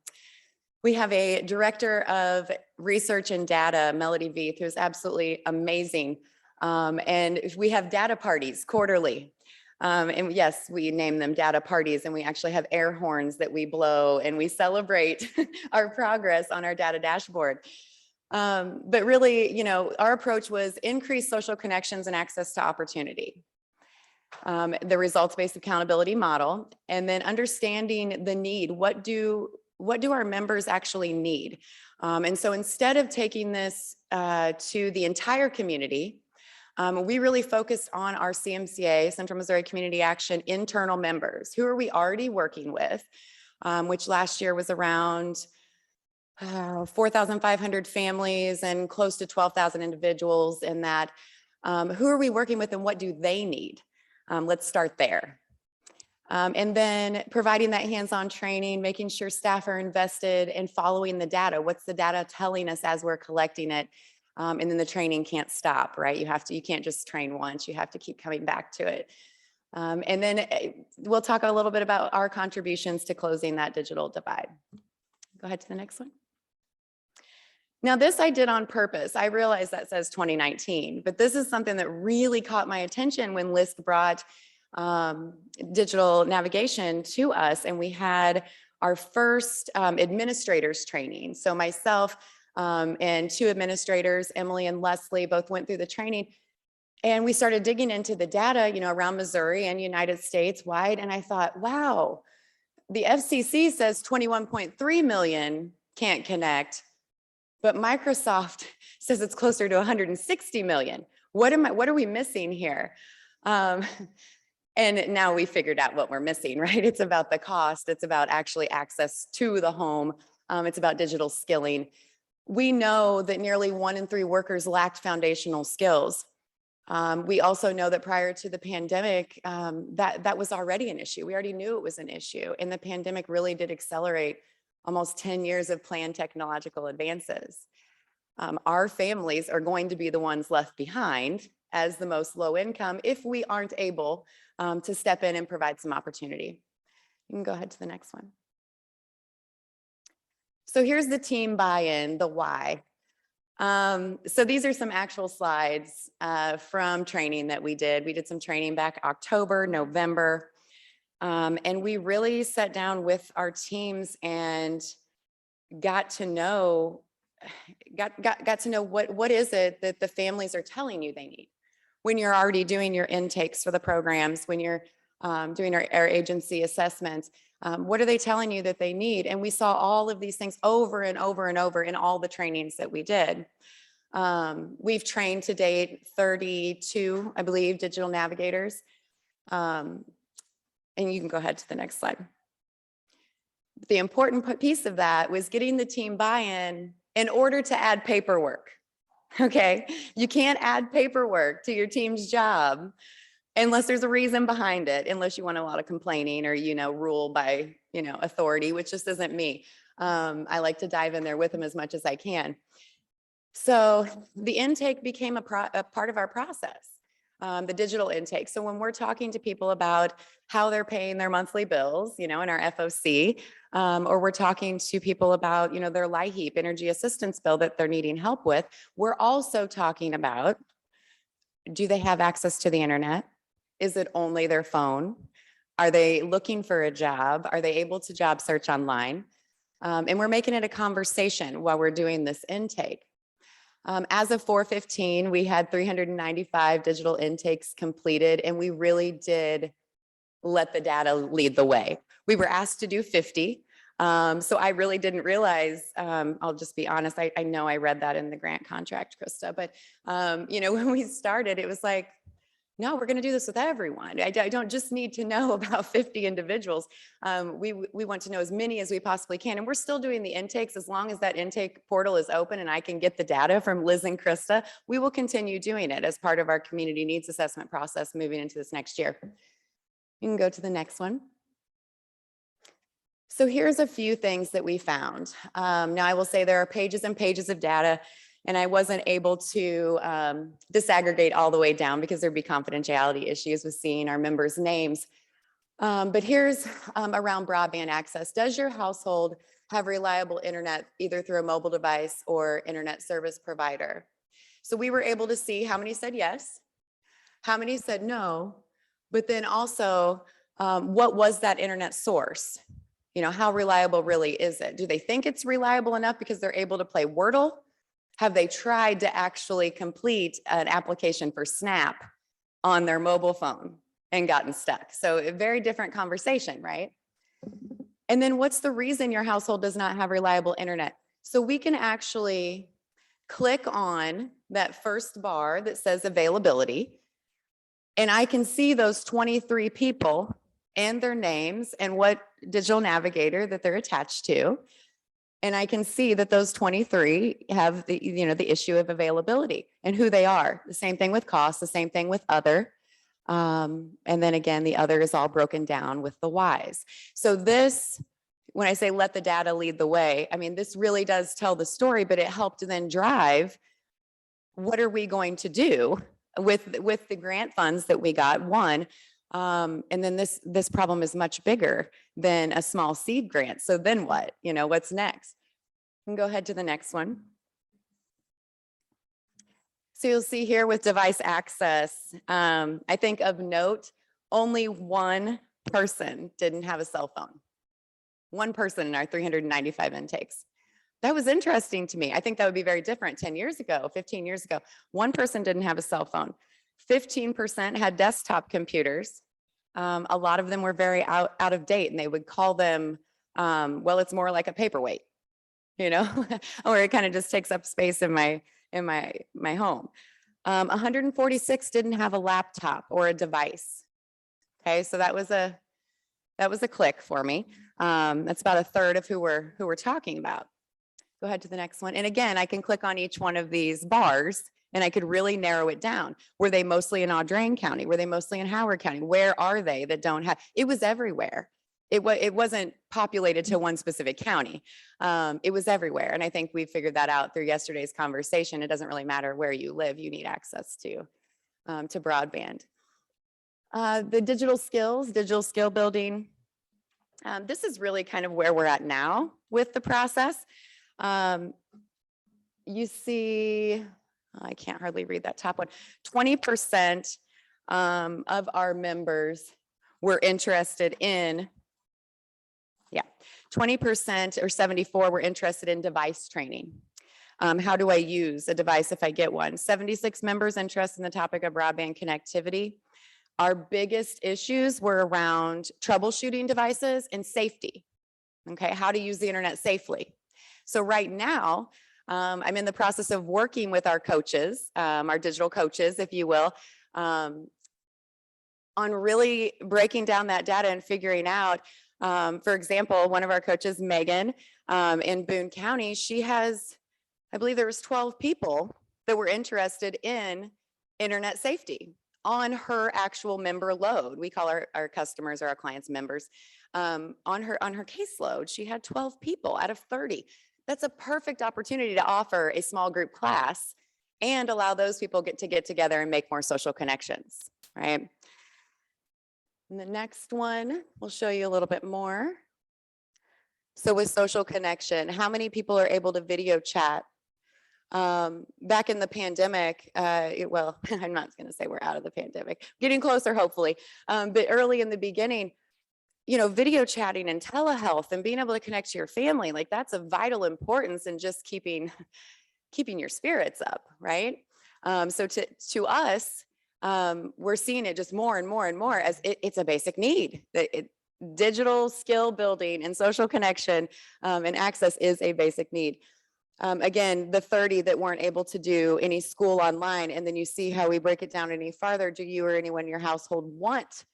we have a director of research and data, Melody Veith, who's absolutely amazing. And we have data parties quarterly. And yes, we name them data parties, and we actually have air horns that we blow and we celebrate our progress on our data dashboard. But really, you know, our approach was increase social connections and access to opportunity. The results-based accountability model, and then understanding the need. What do our members actually need? And so instead of taking this to the entire community, we really focused on our CMCA, Central Missouri Community Action, internal members. Who are we already working with? Which last year was around 4,500 families and close to 12,000 individuals in that. Who are we working with and what do they need? Let's start there. And then providing that hands-on training, making sure staff are invested in following the data. What's the data telling us as we're collecting it? And then the training can't stop, right? You can't just train once, you have to keep coming back to it. And then we'll talk a little bit about our contributions to closing that digital divide. Go ahead to the next one. Now this I did on purpose. I realize that says 2019, but this is something that really caught my attention when LISC brought digital navigation to us, and we had our first administrators training. So myself and two administrators, Emily and Leslie, both went through the training, and we started digging into the data, you know, around Missouri and United States wide. And I thought, wow, the FCC says 21.3 million can't connect, but Microsoft says it's closer to 160 million. What are we missing here? And now we figured out what we're missing, right? It's about the cost. It's about actually access to the home. It's about digital skilling. We know that nearly 1 in 3 workers lacked foundational skills. We also know that prior to the pandemic, that was already an issue. We already knew it was an issue. And the pandemic really did accelerate almost 10 years of planned technological advances. Our families are going to be the ones left behind as the most low income if we aren't able to step in and provide some opportunity. You can go ahead to the next one. So here's the team buy-in, the why. So these are some actual slides from training that we did. We did some training back October, November, and we really sat down with our teams and got to know what is it that the families are telling you they need when you're already doing your intakes for the programs, when you're doing our agency assessments. What are they telling you that they need? And we saw all of these things over and over and over in all the trainings that we did. We've trained to date 32, I believe, digital navigators. And you can go ahead to the next slide. The important piece of that was getting the team buy-in in order to add paperwork. Okay, you can't add paperwork to your team's job unless there's a reason behind it, unless you want a lot of complaining or, you know, rule by, you know, authority, which just isn't me. I like to dive in there with them as much as I can. So the intake became a part of our process. the digital intake. So when we're talking to people about how they're paying their monthly bills, in our FOC, or we're talking to people about, their LIHEAP energy assistance bill that they're needing help with, we're also talking about, do they have access to the internet? Is it only their phone? Are they looking for a job? Are they able to job search online? And we're making it a conversation while we're doing this intake. As of 4/15, we had 395 digital intakes completed, and we really did let the data lead the way. We were asked to do 50. So I really didn't realize, I'll just be honest, I know I read that in the grant contract, Krista, but when we started, it was like, no, we're going to do this with everyone. I don't just need to know about 50 individuals. We want to know as many as we possibly can. And we're still doing the intakes as long as that intake portal is open and I can get the data from Liz and Krista. We will continue doing it as part of our community needs assessment process moving into this next year. You can go to the next one. So here's a few things that we found. Now I will say there are pages and pages of data, and I wasn't able to disaggregate all the way down because there'd be confidentiality issues with seeing our members' names. But here's around broadband access. Does your household have reliable internet either through a mobile device or internet service provider? So we were able to see how many said yes, how many said no, but then also what was that internet source? How reliable really is it? Do they think it's reliable enough because they're able to play Wordle? Have they tried to actually complete an application for SNAP on their mobile phone and gotten stuck? So a very different conversation, right? And then what's the reason your household does not have reliable internet? So we can actually click on that first bar that says availability, and I can see those 23 people and their names and what digital navigator that they're attached to. And I can see that those 23 have the issue of availability and who they are. The same thing with cost, the same thing with other. And then again, the other is all broken down with the whys. So this, when I say let the data lead the way, I mean, this really does tell the story, but it helped then drive, what are we going to do with the grant funds that we got, one. And then this problem is much bigger than a small seed grant. So then what? What's next? You can go ahead to the next one. So you'll see here with device access, I think of note, only one person didn't have a cell phone. One person in our 395 intakes. That was interesting to me. I think that would be very different 10 years ago, 15 years ago. One person didn't have a cell phone. 15% had desktop computers. A lot of them were very out of date, and they would call them, well, it's more like a paperweight, or it kind of just takes up space in my home. 146 didn't have a laptop or a device. Okay, so that was a click for me. That's about a third of who we're talking about. Go ahead to the next one. And again, I can click on each one of these bars and I could really narrow it down. Were they mostly in Audrain County? Were they mostly in Howard County? Where are they that don't have? It was everywhere. It wasn't populated to one specific county. It was everywhere. And I think we figured that out through yesterday's conversation. It doesn't really matter where you live, you need access to broadband. The digital skill building. This is really kind of where we're at now with the process. You see, I can't hardly read that top one. 20% of our members were interested in, 20% or 74 were interested in device training. How do I use a device if I get one? 76 members interested in the topic of broadband connectivity. Our biggest issues were around troubleshooting devices and safety. Okay, how to use the internet safely. So right now, I'm in the process of working with our coaches, our digital coaches, if you will, on really breaking down that data and figuring out, for example, one of our coaches, Megan, in Boone County, she has, I believe there was 12 people that were interested in internet safety on her actual member load. We call our customers or our clients members. On her caseload, she had 12 people out of 30. That's a perfect opportunity to offer a small group class and allow those people to get together and make more social connections, right? And the next one, we'll show you a little bit more. So with social connection, how many people are able to video chat? Back in the pandemic, well, I'm not going to say we're out of the pandemic, getting closer, hopefully. But early in the beginning, you know, video chatting and telehealth and being able to connect to your family, like that's of vital importance in just keeping your spirits up, right? So to us, we're seeing it just more and more and more as it's a basic need. Digital skill building and social connection and access is a basic need. Again, the 30 that weren't able to do any school online, and then you see how we break it down any farther. Do you or anyone in your household want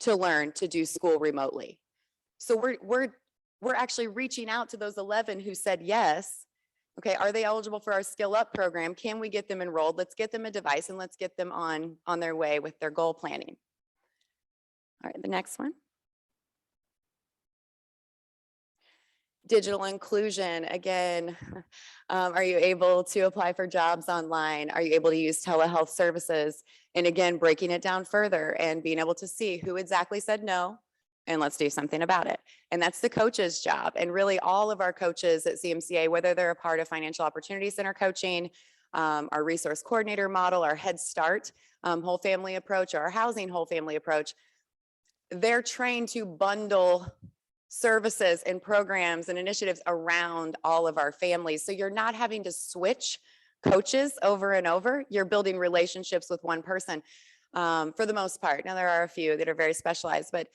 to learn to do school remotely? So we're actually reaching out to those 11 who said yes. Okay, are they eligible for our Skill Up program? Can we get them enrolled? Let's get them a device and let's get them on their way with their goal planning. All right, the next one. Digital inclusion, again, are you able to apply for jobs online? Are you able to use telehealth services? And again, breaking it down further and being able to see who exactly said no, and let's do something about it. And that's the coach's job. And really all of our coaches at CMCA, whether they're a part of Financial Opportunity Center coaching, our resource coordinator model, our Head Start whole family approach, or our housing whole family approach, they're trained to bundle services and programs and initiatives around all of our families. So you're not having to switch coaches over and over. You're building relationships with one person for the most part. Now there are a few that are very specialized, but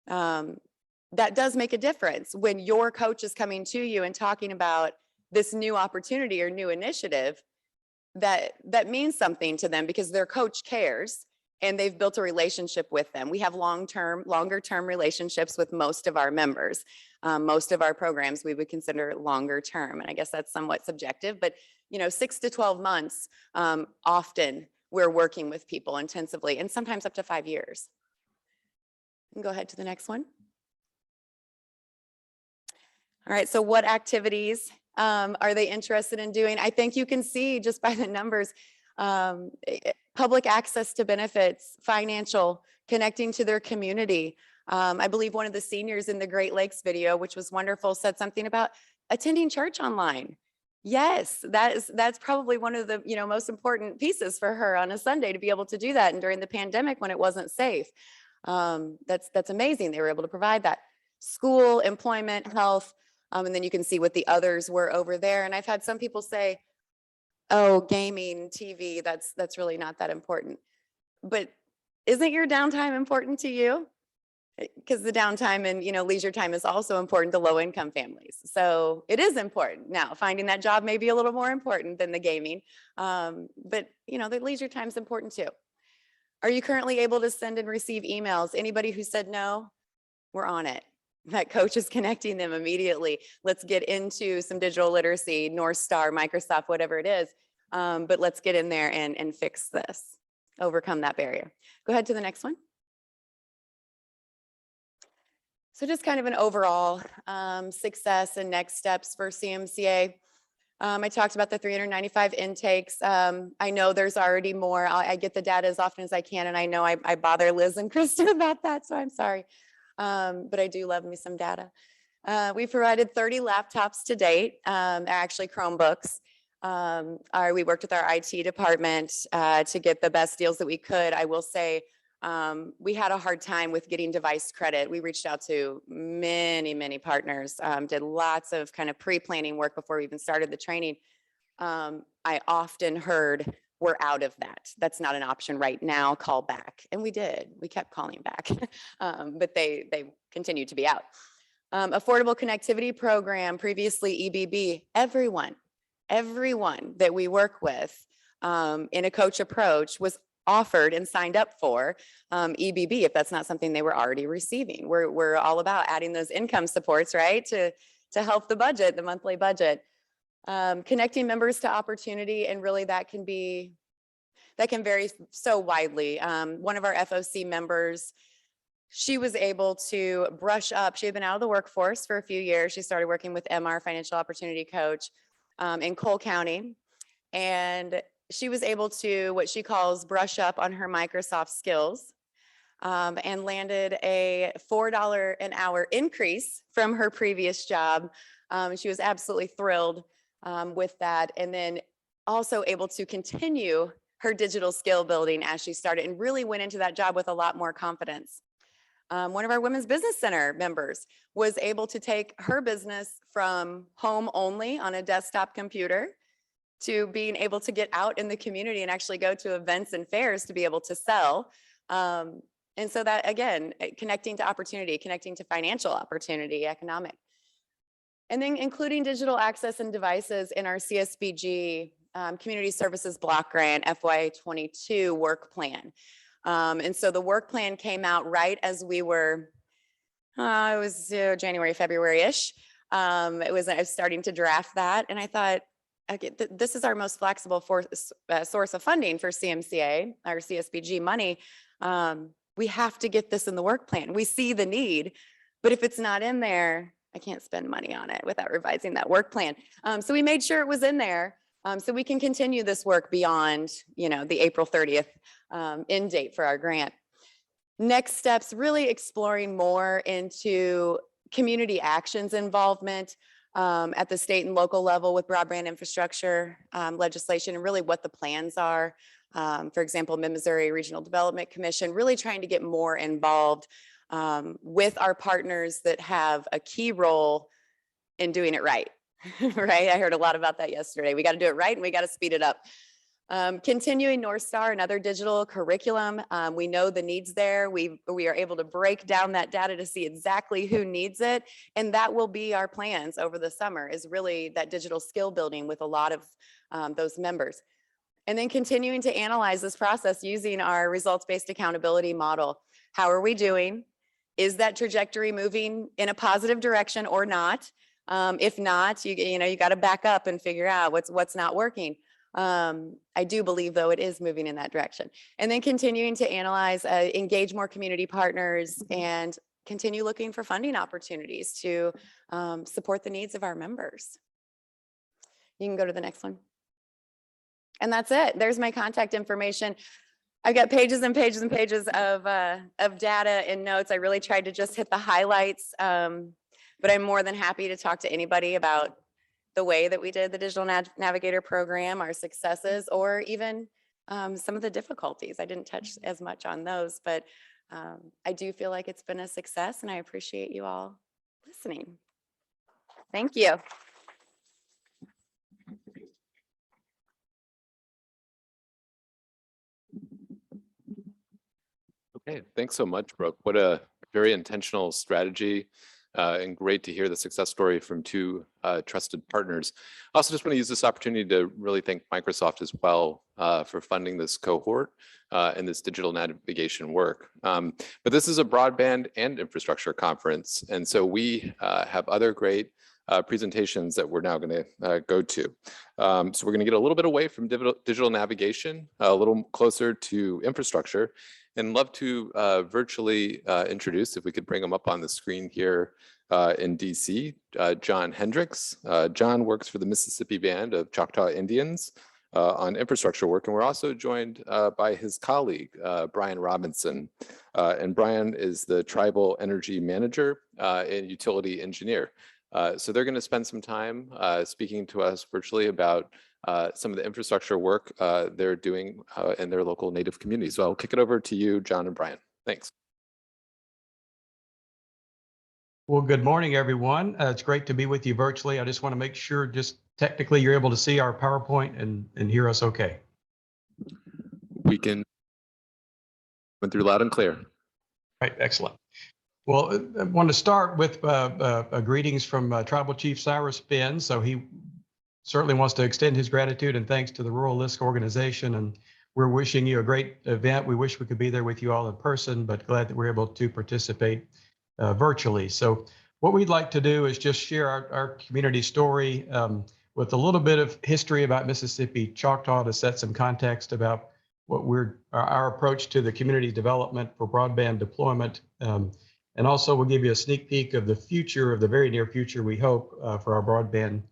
that does make a difference when your coach is coming to you and talking about this new opportunity or new initiative. That means something to them because their coach cares and they've built a relationship with them. We have longer term relationships with most of our members. Most of our programs we would consider longer term. And I guess that's somewhat subjective, but 6 to 12 months, often we're working with people intensively and sometimes up to 5 years. And go ahead to the next one. All right, so what activities are they interested in doing? I think you can see just by the numbers, public access to benefits, financial, connecting to their community. I believe one of the seniors in the Great Lakes video, which was wonderful, said something about attending church online. Yes, that's probably one of the most important pieces for her on a Sunday to be able to do that. And during the pandemic when it wasn't safe, that's amazing. They were able to provide that. School, employment, health, and then you can see what the others were over there. And I've had some people say, oh, gaming, TV, that's really not that important. But isn't your downtime important to you? Because the downtime and leisure time is also important to low income families. So it is important. Now, finding that job may be a little more important than the gaming, but the leisure time is important too. Are you currently able to send and receive emails? Anybody who said no, we're on it. That coach is connecting them immediately. Let's get into some digital literacy, North Star, Microsoft, whatever it is. But let's get in there and fix this, overcome that barrier. Go ahead to the next one. So just kind of an overall success and next steps for CMCA. I talked about the 395 intakes. I know there's already more. I get the data as often as I can, and I know I bother Liz and Kristen about that, so I'm sorry. But I do love me some data. We provided 30 laptops to date, actually Chromebooks. We worked with our IT department to get the best deals that we could. I will say we had a hard time with getting device credit. We reached out to many partners, did lots of kind of pre-planning work before we even started the training. I often heard, we're out of that. That's not an option right now, call back. And we did, we kept calling back, but they continued to be out. Affordable Connectivity Program, previously EBB, everyone that we work with in a coach approach was offered and signed up for EBB if that's not something they were already receiving. We're all about adding those income supports, right, to help the budget, the monthly budget. Connecting members to opportunity, and really that can vary so widely. One of our FOC members, she was able to brush up. She had been out of the workforce for a few years. She started working with MR, Financial Opportunity Coach, in Cole County. And she was able to, what she calls, brush up on her Microsoft skills, and landed a $4 an hour increase from her previous job. She was absolutely thrilled with that, and then also able to continue her digital skill building as she started and really went into that job with a lot more confidence. One of our Women's Business Center members was able to take her business from home only on a desktop computer to being able to get out in the community and actually go to events and fairs to be able to sell. And so that, again, connecting to opportunity, connecting to financial opportunity, economic. And then including digital access and devices in our CSBG Community Services Block Grant FY22 work plan. And so the work plan came out right as we were, it was January, February-ish. I was starting to draft that, and I thought, okay, this is our most flexible source of funding for CMCA, our CSBG money. We have to get this in the work plan. We see the need, but if it's not in there, I can't spend money on it without revising that work plan. So we made sure it was in there so we can continue this work beyond, the April 30th end date for our grant. Next steps, really exploring more into community actions involvement at the state and local level with broadband infrastructure legislation, and really what the plans are. For example, Mid-Missouri Regional Development Commission, really trying to get more involved with our partners that have a key role in doing it right, right? I heard a lot about that yesterday. We got to do it right and we got to speed it up. Continuing North Star and other digital curriculum. We know the needs there. We are able to break down that data to see exactly who needs it. And that will be our plans over the summer, is really that digital skill building with a lot of those members. And then continuing to analyze this process using our results-based accountability model. How are we doing? Is that trajectory moving in a positive direction or not? If not, you got to back up and figure out what's not working. I do believe, though, it is moving in that direction. And then continuing to analyze, engage more community partners, and continue looking for funding opportunities to support the needs of our members. You can go to the next one. And that's it. There's my contact information. I've got pages and pages and pages of data and notes. I really tried to just hit the highlights, but I'm more than happy to talk to anybody about the way that we did the Digital Navigator program, our successes, or even some of the difficulties. I didn't touch as much on those, but I do feel like it's been a success, and I appreciate you all listening. Thank you. Okay, thanks so much, Brooke. What a very intentional strategy, and great to hear the success story from two trusted partners. I also just want to use this opportunity to really thank Microsoft as well for funding this cohort and this digital navigation work. But this is a broadband and infrastructure conference, and so we have other great presentations that we're now going to go to. So we're going to get a little bit away from digital navigation, a little closer to infrastructure, and love to virtually introduce, if we could bring them up on the screen here in DC, John Hendricks. John works for the Mississippi Band of Choctaw Indians on infrastructure work, and we're also joined by his colleague, Brian Robinson. And Brian is the Tribal Energy Manager and Utility Engineer. So they're going to spend some time speaking to us virtually about some of the infrastructure work they're doing in their local Native communities. So I'll kick it over to you, John and Brian. Thanks. Well, good morning, everyone. It's great to be with you virtually. I just want to make sure, just technically, you're able to see our PowerPoint and hear us okay. We can went through loud and clear. All right, excellent. Well, I want to start with greetings from Tribal Chief Cyrus Finn. So he certainly wants to extend his gratitude and thanks to the Rural LISC organization. And we're wishing you a great event. We wish we could be there with you all in person, but glad that we're able to participate virtually. So what we'd like to do is just share our community story with a little bit of history about Mississippi Choctaw to set some context about what our approach to the community development for broadband deployment. And also we'll give you a sneak peek of the future, of the very near future, we hope, for our broadband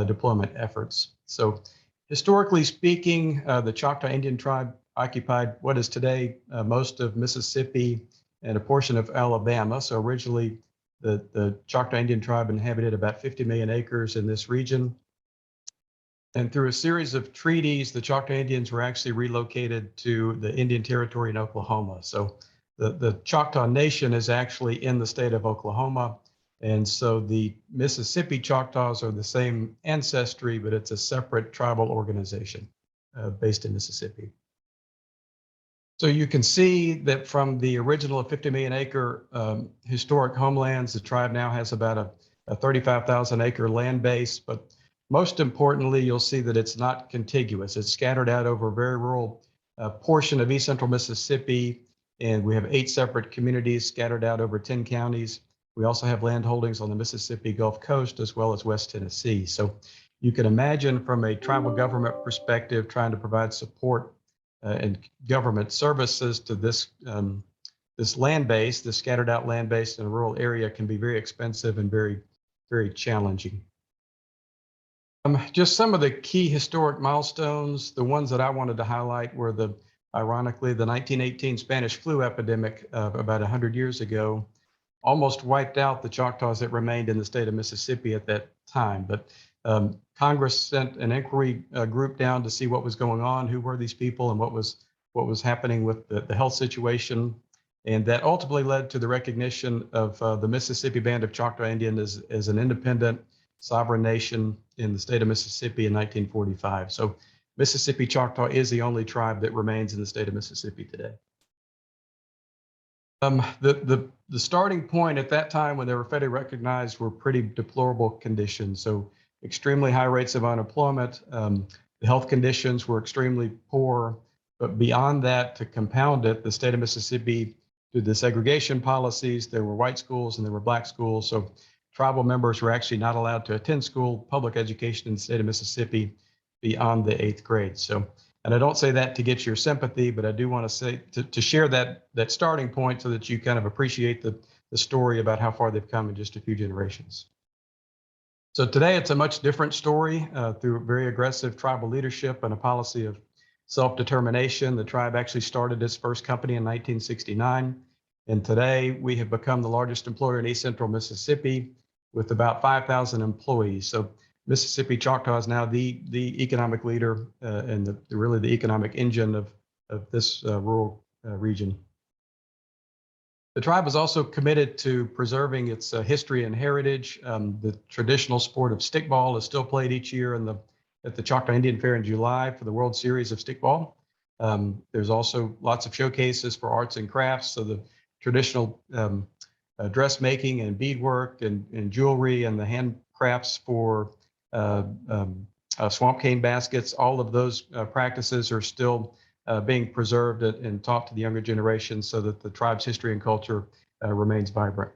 deployment efforts. So Historically speaking, the Choctaw Indian tribe occupied what is today most of Mississippi and a portion of Alabama. So originally, the Choctaw Indian tribe inhabited about 50 million acres in this region. And through a series of treaties, the Choctaw Indians were actually relocated to the Indian Territory in Oklahoma. So the Choctaw Nation is actually in the state of Oklahoma. And so the Mississippi Choctaws are the same ancestry, but it's a separate tribal organization based in Mississippi. So you can see that from the original 50 million acre historic homelands, the tribe now has about a 35,000 acre land base, but most importantly, you'll see that it's not contiguous. It's scattered out over a very rural portion of East Central Mississippi, and we have 8 separate communities scattered out over 10 counties. We also have land holdings on the Mississippi Gulf Coast as well as West Tennessee. So you can imagine from a tribal government perspective, trying to provide support and government services to this this land base, this scattered out land base in a rural area can be very expensive and very, very challenging. Just some of the key historic milestones. The ones that I wanted to highlight were ironically, the 1918 Spanish Flu Epidemic about 100 years ago almost wiped out the Choctaws that remained in the state of Mississippi at that time. But Congress sent an inquiry group down to see what was going on, who were these people, and what was happening with the health situation. And that ultimately led to the recognition of the Mississippi Band of Choctaw Indian as an independent sovereign nation in the state of Mississippi in 1945. So Mississippi Choctaw is the only tribe that remains in the state of Mississippi today. The starting point at that time when they were federally recognized were pretty deplorable conditions. So extremely high rates of unemployment. The health conditions were extremely poor. But beyond that, to compound it, the state of Mississippi did the segregation policies. There were white schools and there were black schools. So tribal members were actually not allowed to attend school, public education in the state of Mississippi beyond the 8th grade. So, and I don't say that to get your sympathy, but I do want to say to share that starting point so that you kind of appreciate the story about how far they've come in just a few generations. So today it's a much different story through very aggressive tribal leadership and a policy of self-determination. The tribe actually started its first company in 1969. And today we have become the largest employer in East Central Mississippi with about 5,000 employees. So Mississippi Choctaw is now the economic leader and really the economic engine of this rural region. The tribe is also committed to preserving its history and heritage. The traditional sport of stickball is still played each year at the Choctaw Indian Fair in July for the World Series of Stickball. There's also lots of showcases for arts and crafts. So the traditional dressmaking and beadwork and jewelry and the handcrafts for swamp cane baskets, all of those practices are still being preserved and taught to the younger generation so that the tribe's history and culture remains vibrant.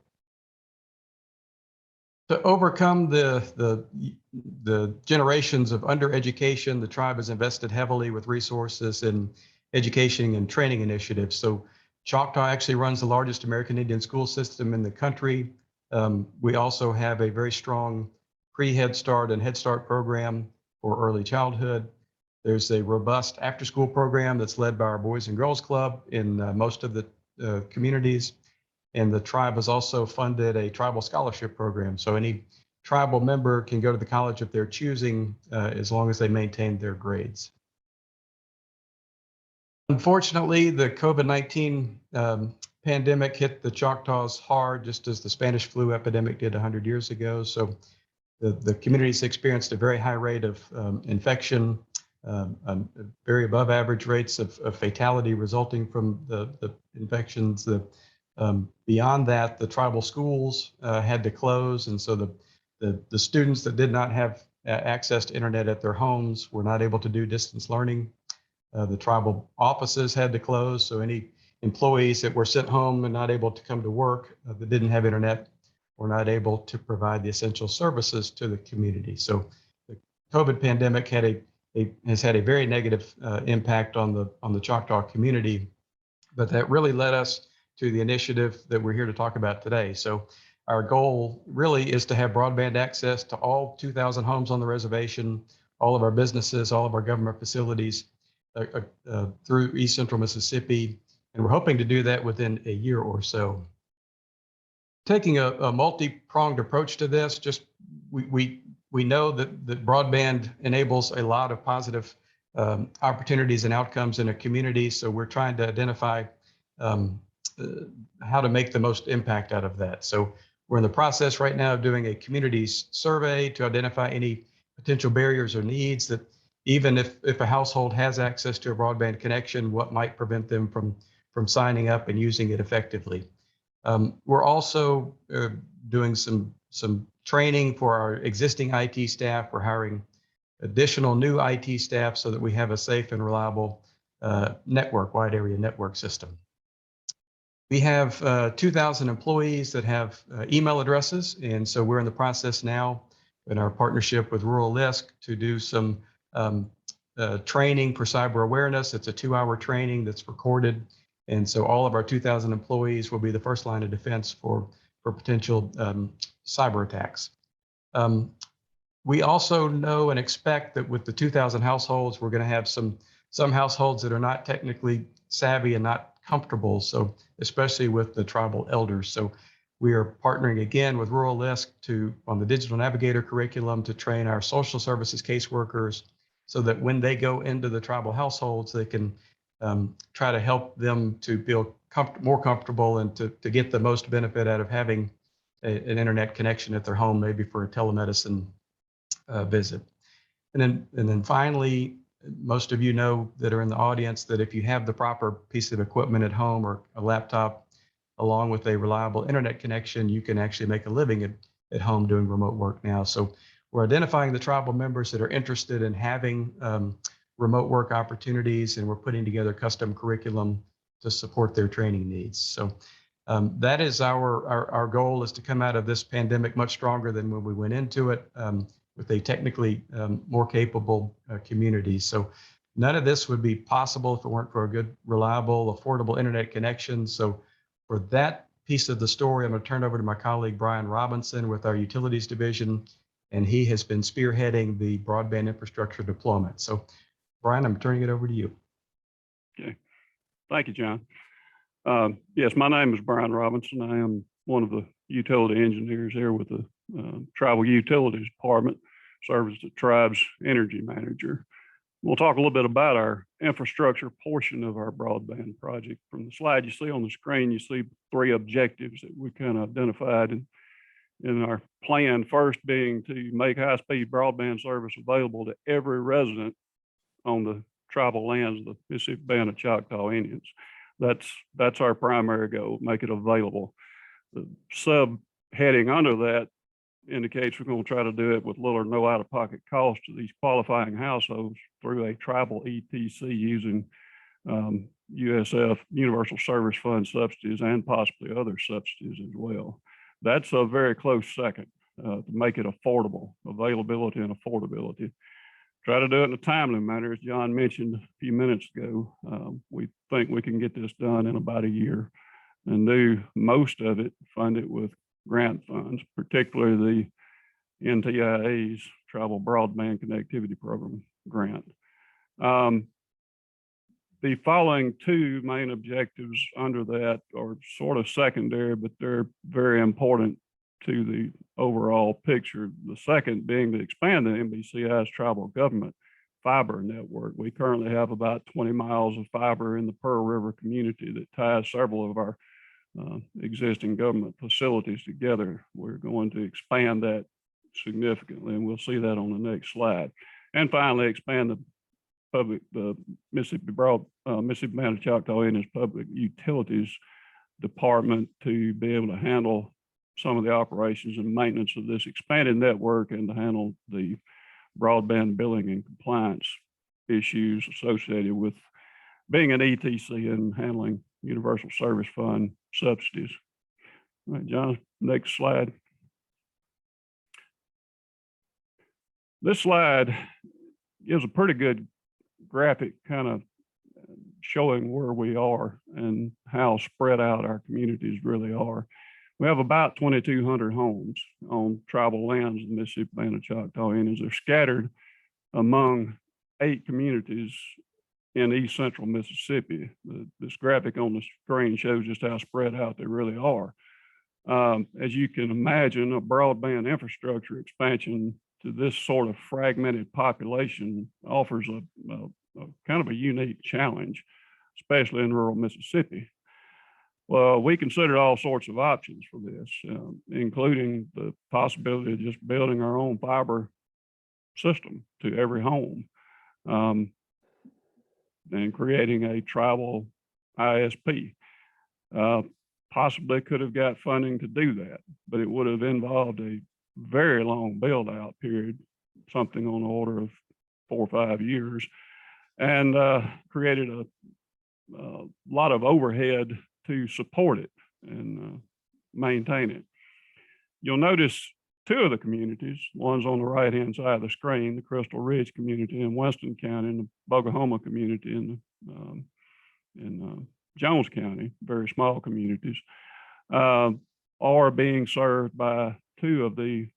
To overcome the generations of undereducation, the tribe has invested heavily with resources in education and training initiatives. So Choctaw actually runs the largest American Indian school system in the country. We also have a very strong pre-Head Start and Head Start program for early childhood. There's a robust after-school program that's led by our Boys and Girls Club in most of the communities. And the tribe has also funded a tribal scholarship program. So any tribal member can go to the college if they're choosing, as long as they maintain their grades. Unfortunately, the COVID-19 pandemic hit the Choctaws hard, just as the Spanish flu epidemic did 100 years ago. So the communities experienced a very high rate of infection, very above average rates of fatality resulting from the infections. Beyond that, the tribal schools had to close. And so the students that did not have access to internet at their homes were not able to do distance learning. The tribal offices had to close. So any employees that were sent home and not able to come to work that didn't have internet were not able to provide the essential services to the community. So the COVID pandemic has had a very negative impact on the Choctaw community, but that really led us to the initiative that we're here to talk about today. So our goal really is to have broadband access to all 2,000 homes on the reservation, all of our businesses, all of our government facilities through East Central Mississippi. And we're hoping to do that within a year or so. Taking a multi-pronged approach to this, just we know that broadband enables a lot of positive opportunities and outcomes in a community. So we're trying to identify how to make the most impact out of that. So we're in the process right now of doing a communities survey to identify any potential barriers or needs that even if a household has access to a broadband connection, what might prevent them from signing up and using it effectively. We're also doing some training for our existing IT staff. We're hiring additional new IT staff so that we have a safe and reliable network, wide area network system. We have 2,000 employees that have email addresses. And so we're in the process now in our partnership with Rural LISC to do some training for cyber awareness. It's a 2-hour training that's recorded. And so all of our 2,000 employees will be the first line of defense for potential cyber attacks. We also know and expect that with the 2,000 households, we're going to have some households that are not technically savvy and not comfortable. So especially with the tribal elders. So we are partnering again with Rural LISC on the Digital Navigator curriculum to train our social services caseworkers so that when they go into the tribal households, they can try to help them to feel more comfortable and to get the most benefit out of having an internet connection at their home, maybe for a telemedicine visit. And then finally, most of you know that are in the audience that if you have the proper piece of equipment at home or a laptop, along with a reliable internet connection, you can actually make a living at home doing remote work now. So we're identifying the tribal members that are interested in having remote work opportunities, and we're putting together custom curriculum to support their training needs. So that is our goal, is to come out of this pandemic much stronger than when we went into it, with a technically more capable community. So none of this would be possible if it weren't for a good, reliable, affordable internet connection. So for that piece of the story, I'm going to turn over to my colleague, Brian Robinson, with our Utilities Division, and he has been spearheading the broadband infrastructure deployment. So Brian, I'm turning it over to you. Okay, thank you, John. Yes, my name is Brian Robinson. I am one of the utility engineers here with the Tribal Utilities Department, serves as the tribe's energy manager. We'll talk a little bit about our infrastructure portion of our broadband project. From the slide you see on the screen, you see 3 objectives that we kind of identified in our plan. First being to make high-speed broadband service available to every resident on the tribal lands of the Mississippi Band of Choctaw Indians. That's our primary goal, make it available. The subheading under that indicates we're going to try to do it with little or no out-of-pocket cost to these qualifying households through a tribal ETC using USF, Universal Service Fund subsidies, and possibly other subsidies as well. That's a very close second to make it affordable, availability and affordability. Try to do it in a timely manner, as John mentioned a few minutes ago. We think we can get this done in about a year and do most of it, fund it with grant funds, particularly the NTIA's Tribal Broadband Connectivity Program grant. The following 2 main objectives under that are sort of secondary, but they're very important to the overall picture. The second being to expand the MBCI's tribal government fiber network. We currently have about 20 miles of fiber in the Pearl River community that ties several of our existing government facilities together. We're going to expand that significantly, and we'll see that on the next slide. And finally, expand the Mississippi Band of Choctaw Indians Public Utilities Department to be able to handle some of the operations and maintenance of this expanded network, and to handle the broadband billing and compliance issues associated with being an ETC and handling Universal Service Fund subsidies. All right, John, next slide. This slide gives a pretty good graphic kind of showing where we are and how spread out our communities really are. We have about 2,200 homes on tribal lands in the Mississippi Band of Choctaw Indians. They're scattered among 8 communities in East Central Mississippi. This graphic on the screen shows just how spread out they really are. As you can imagine, a broadband infrastructure expansion to this sort of fragmented population offers a kind of a unique challenge, especially in rural Mississippi. Well, we considered all sorts of options for this, including the possibility of just building our own fiber system to every home, and creating a tribal ISP. Possibly could have got funding to do that, but it would have involved a very long build out period, something on the order of 4 or 5 years, and created a lot of overhead to support it and maintain it. You'll notice 2 of the communities, one's on the right-hand side of the screen, the Crystal Ridge community in Weston County, and the Bogahoma community in Jones County, very small communities, are being served by 2 of the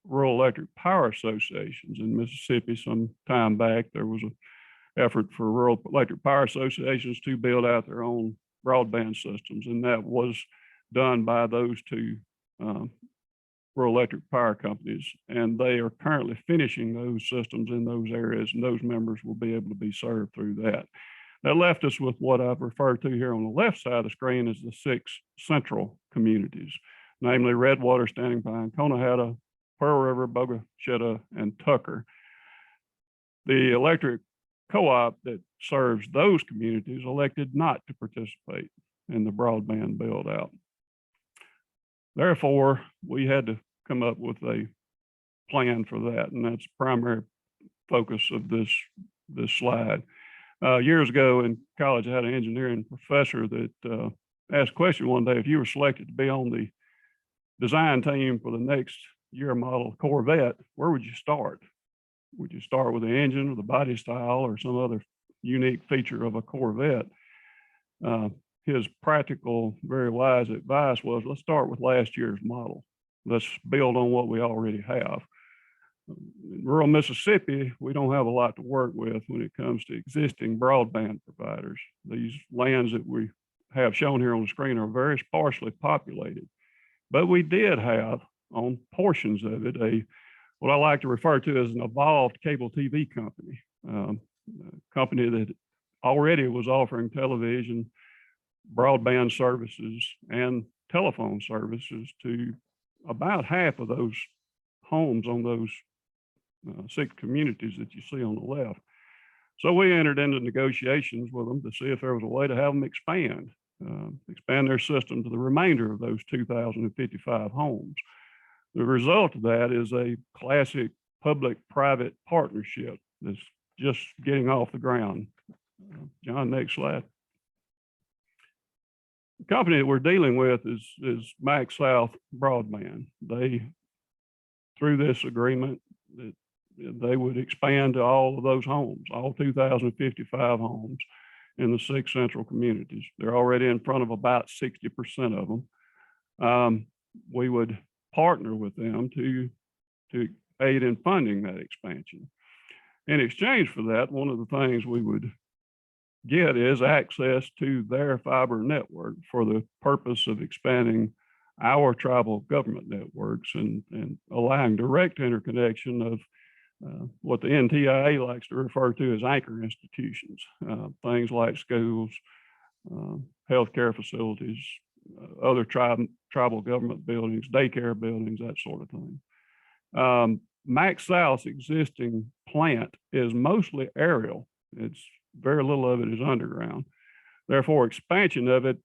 rural electric power associations in Mississippi. Some time back, there was an effort for rural electric power associations to build out their own broadband systems, and that was done by those 2 rural electric power companies, and they are currently finishing those systems in those areas, and those members will be able to be served through that. That left us with what I've referred to here on the left side of the screen as the 6 central communities, namely Redwater, Standing Pine, Conehatta, Pearl River, Bogashetta, and Tucker. The electric co-op that serves those communities elected not to participate in the broadband build out. Therefore, we had to come up with a plan for that, and that's the primary focus of this slide. Years ago in college, I had an engineering professor that asked a question one day: if you were selected to be on the design team for the next year model Corvette, where would you start? Would you start with the engine or the body style or some other unique feature of a Corvette? His practical, very wise advice was, let's start with last year's model. Let's build on what we already have. In rural Mississippi, we don't have a lot to work with when it comes to existing broadband providers. These lands that we have shown here on the screen are very sparsely populated, but we did have on portions of it what I like to refer to as an evolved cable TV company, a company that already was offering television, broadband services, and telephone services to about half of those homes on those 6 communities that you see on the left. So we entered into negotiations with them to see if there was a way to have them expand their system to the remainder of those 2,055 homes. The result of that is a classic public-private partnership that's just getting off the ground. John, next slide. The company that we're dealing with is MaxSouth Broadband. They, through this agreement, that they would expand to all of those homes, all 2,055 homes in the 6 central communities. They're already in front of about 60% of them. We would partner with them to aid in funding that expansion. In exchange for that, one of the things we would get is access to their fiber network for the purpose of expanding our tribal government networks and allowing direct interconnection of what the NTIA likes to refer to as anchor institutions, things like schools, healthcare facilities, other tribal government buildings, daycare buildings, that sort of thing. MaxSouth's existing plant is mostly aerial. It's very little of it is underground. Therefore, expansion of it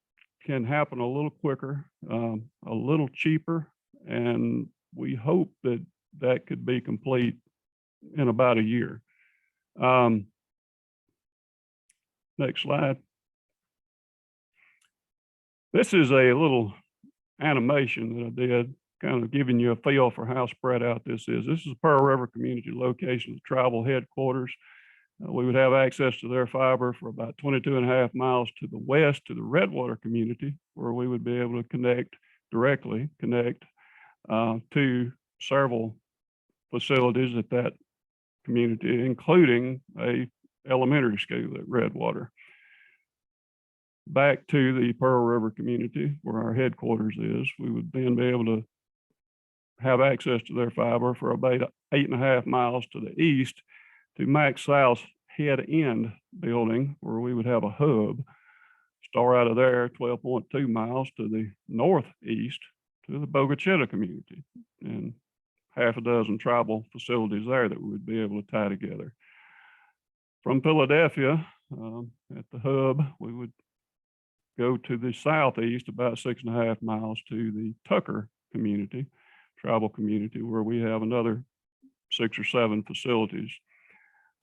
can happen a little quicker, a little cheaper, and we hope that that could be complete in about a year. Next slide. This is a little animation that I did, kind of giving you a feel for how spread out this is. This is Pearl River Community location of the tribal headquarters. We would have access to their fiber for about 22.5 miles to the west to the Redwater community, where we would be able to directly connect to several facilities at that community, including a elementary school at Redwater. Back to the Pearl River community where our headquarters is, we would then be able to have access to their fiber for about 8.5 miles to the east to Max South's head end building, where we would have a hub. Start out of there, 12.2 miles to the northeast to the Bogachetta community, and half a dozen tribal facilities there that we would be able to tie together. From Philadelphia, at the hub, we would go to the southeast about 6.5 miles to the Tucker community, tribal community, where we have another 6 or 7 facilities.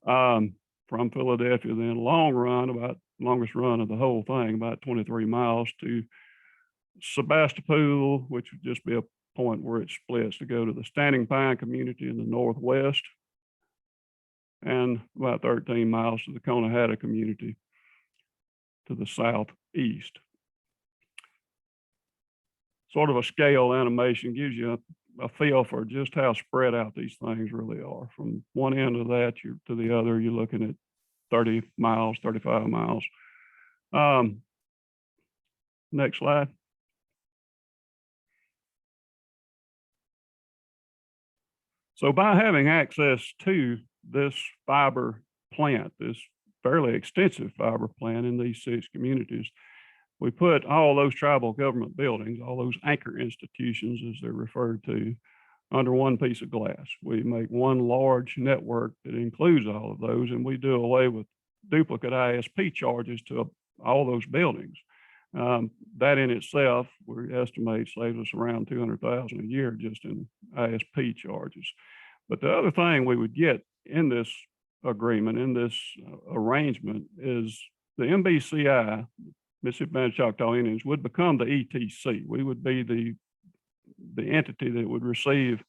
From Philadelphia, then long run, about longest run of the whole thing, about 23 miles to Sebastopol, which would just be a point where it splits to go to the Standing Pine community in the northwest, and about 13 miles to the Conehatta community to the southeast. Sort of a scale animation gives you a feel for just how spread out these things really are. From one end of that to the other, you're looking at 30 miles, 35 miles. Next slide. So by having access to this fiber plant, this fairly extensive fiber plant in these 6 communities, we put all those tribal government buildings, all those anchor institutions as they're referred to, under one piece of glass. We make one large network that includes all of those, and we do away with duplicate ISP charges to all those buildings. That in itself, we estimate saves us around $200,000 a year just in ISP charges. But the other thing we would get in this agreement, in this arrangement, is the MBCI, Mississippi Band of Choctaw Indians, would become the ETC. We would be the entity that would receive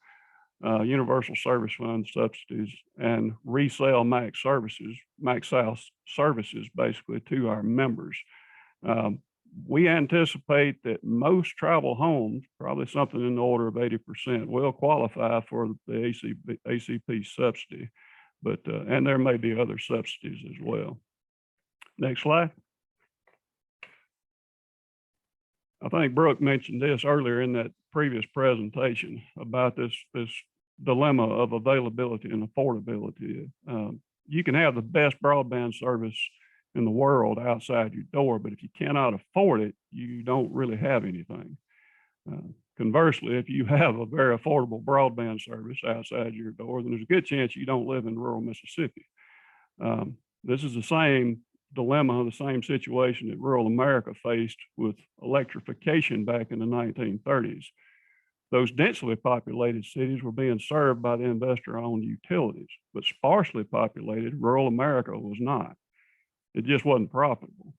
Universal Service Fund subsidies and resell Max South services basically to our members. We anticipate that most tribal homes, probably something in the order of 80%, will qualify for the ACP subsidy, but and there may be other subsidies as well. Next slide. I think Brooke mentioned this earlier in that previous presentation about this dilemma of availability and affordability. You can have the best broadband service in the world outside your door, but if you cannot afford it, you don't really have anything. Conversely, if you have a very affordable broadband service outside your door, then there's a good chance you don't live in rural Mississippi. This is the same dilemma, the same situation that rural America faced with electrification back in the 1930s. Those densely populated cities were being served by the investor-owned utilities, but sparsely populated rural America was not. It just wasn't profitable.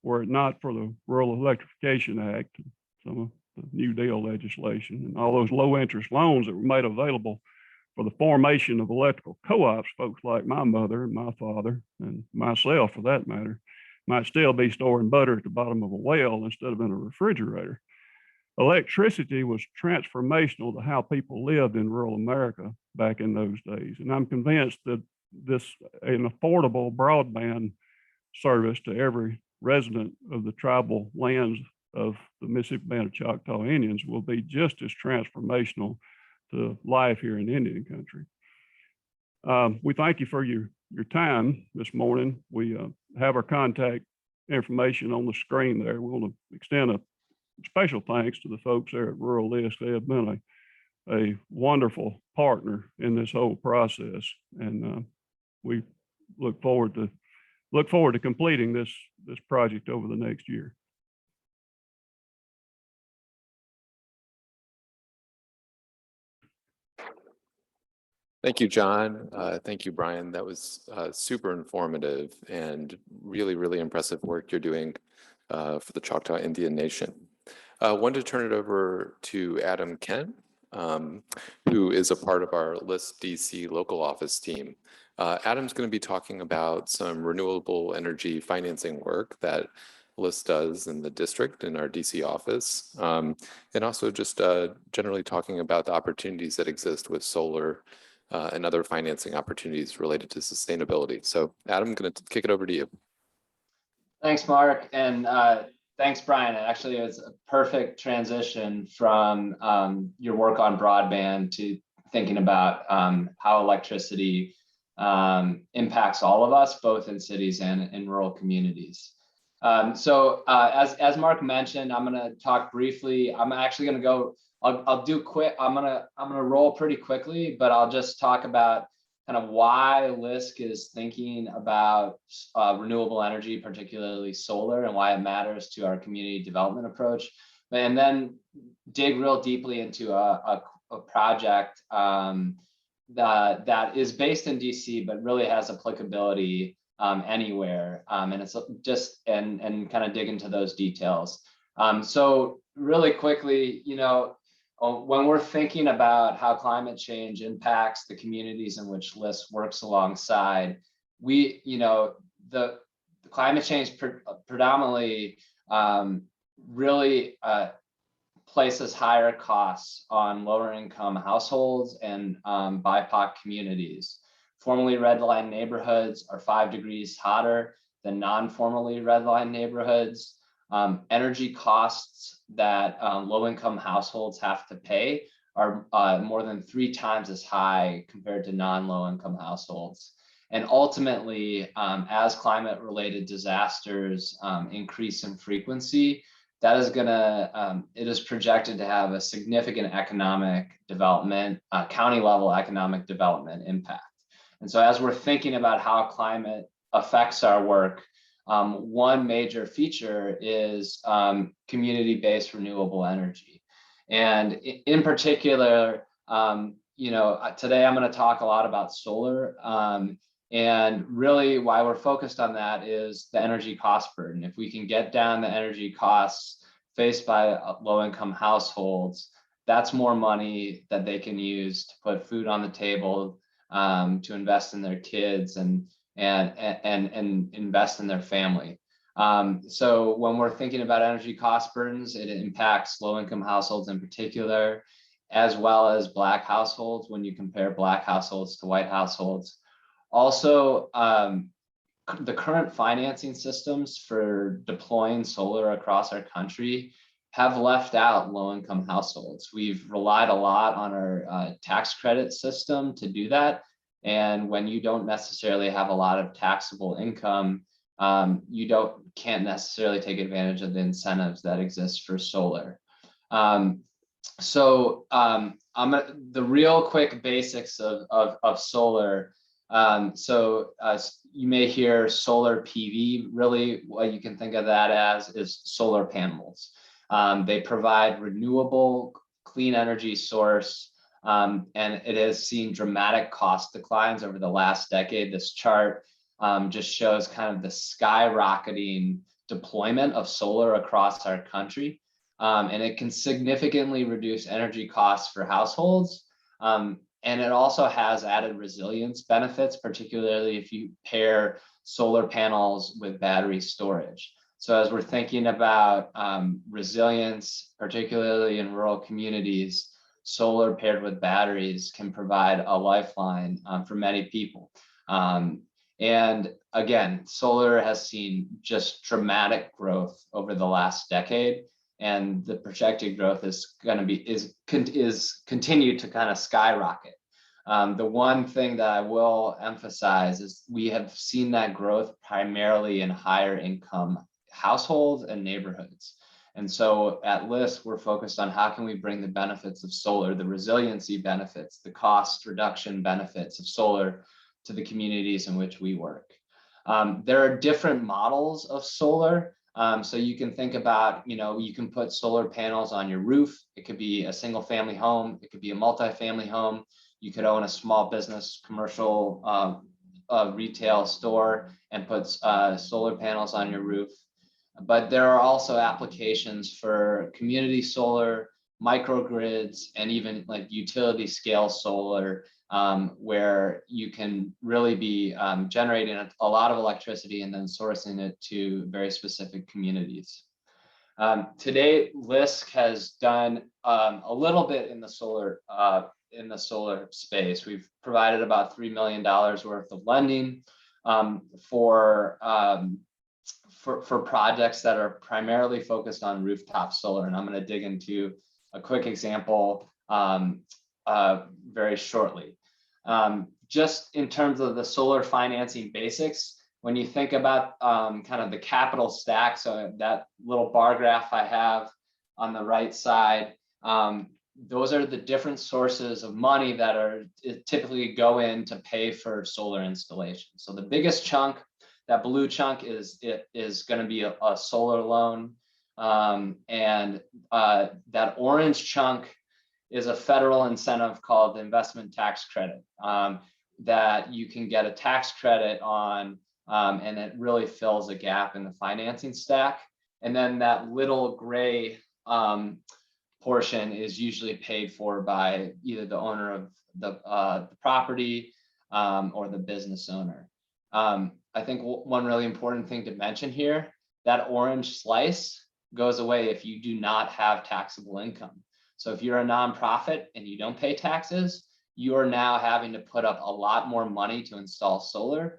Were it not for the Rural Electrification Act, some of the New Deal legislation, and all those low interest loans that were made available for the formation of electrical co-ops, folks like my mother and my father and myself, for that matter, might still be storing butter at the bottom of a well instead of in a refrigerator. Electricity was transformational to how people lived in rural America back in those days. And I'm convinced that an affordable broadband service to every resident of the tribal lands of the Mississippi Band of Choctaw Indians will be just as transformational to life here in Indian country. We thank you for your time this morning. We have our contact information on the screen there. We want to extend a special thanks to the folks there at Rural List. They have been a wonderful partner in this whole process, and we look forward to completing this project over the next year. Thank you, John. Thank you, Brian. That was super informative and really, really impressive work you're doing for the Choctaw Indian Nation. I wanted to turn it over to Adam Kent, who is a part of our LIST DC local office team. Adam's going to be talking about some renewable energy financing work that LIST does in the district in our DC office, and also just generally talking about the opportunities that exist with solar and other financing opportunities related to sustainability. So Adam, I'm going to kick it over to you. Thanks, Mark, and thanks, Brian. Actually, it's a perfect transition from your work on broadband to thinking about how electricity impacts all of us, both in cities and in rural communities. So as Mark mentioned, I'm going to talk briefly. I'm actually going to go. I'll do quick. I'm gonna roll pretty quickly, but I'll just talk about kind of why LISC is thinking about renewable energy, particularly solar, and why it matters to our community development approach, and then dig real deeply into a project that is based in DC, but really has applicability anywhere, and it's just and kind of dig into those details. So really quickly, when we're thinking about how climate change impacts the communities in which LISC works alongside, the climate change predominantly really places higher costs on lower income households and BIPOC communities. Formerly redlined neighborhoods are 5 degrees hotter than non-formally redlined neighborhoods. Energy costs that low-income households have to pay are more than 3 times as high compared to non-low-income households. And ultimately, as climate-related disasters increase in frequency, that is it is projected to have a significant economic development, county-level economic development impact. And so as we're thinking about how climate affects our work, one major feature is community-based renewable energy. And in particular, today I'm going to talk a lot about solar. And really why we're focused on that is the energy cost burden. If we can get down the energy costs faced by low-income households, that's more money that they can use to put food on the table, to invest in their kids and invest in their family. So when we're thinking about energy cost burdens, it impacts low-income households in particular, as well as Black households when you compare Black households to white households. Also, the current financing systems for deploying solar across our country have left out low-income households. We've relied a lot on our tax credit system to do that. And when you don't necessarily have a lot of taxable income, you can't necessarily take advantage of the incentives that exist for solar. So the real quick basics of solar. You may hear solar PV. Really, what you can think of that as is solar panels. They provide renewable, clean energy source, and it has seen dramatic cost declines over the last decade. This chart just shows kind of the skyrocketing deployment of solar across our country. And it can significantly reduce energy costs for households. And it also has added resilience benefits, particularly if you pair solar panels with battery storage. So as we're thinking about resilience, particularly in rural communities, solar paired with batteries can provide a lifeline for many people. And again, solar has seen just dramatic growth over the last decade, and the projected growth is continued to kind of skyrocket. The one thing that I will emphasize is we have seen that growth primarily in higher income households and neighborhoods. And so at LISC, we're focused on how can we bring the benefits of solar, the resiliency benefits, the cost reduction benefits of solar to the communities in which we work. There are different models of solar. So you can think about, you can put solar panels on your roof. It could be a single family home. It could be a multi-family home. You could own a small business, commercial retail store and put solar panels on your roof. But there are also applications for community solar, microgrids, and even like utility scale solar, where you can really be generating a lot of electricity and then sourcing it to very specific communities. Today, LISC has done a little bit in the solar in the solar space. We've provided about $3 million worth of lending for projects that are primarily focused on rooftop solar. And I'm going to dig into a quick example very shortly. Just in terms of the solar financing basics, when you think about kind of the capital stack, so that little bar graph I have on the right side, those are the different sources of money that are typically go in to pay for solar installation. So the biggest chunk, that blue chunk, is going to be a solar loan, and that orange chunk is a federal incentive called the investment tax credit that you can get a tax credit on, and it really fills a gap in the financing stack. And then that little gray portion is usually paid for by either the owner of the property or the business owner. I think one really important thing to mention here, that orange slice goes away if you do not have taxable income. So if you're a nonprofit and you don't pay taxes, you are now having to put up a lot more money to install solar.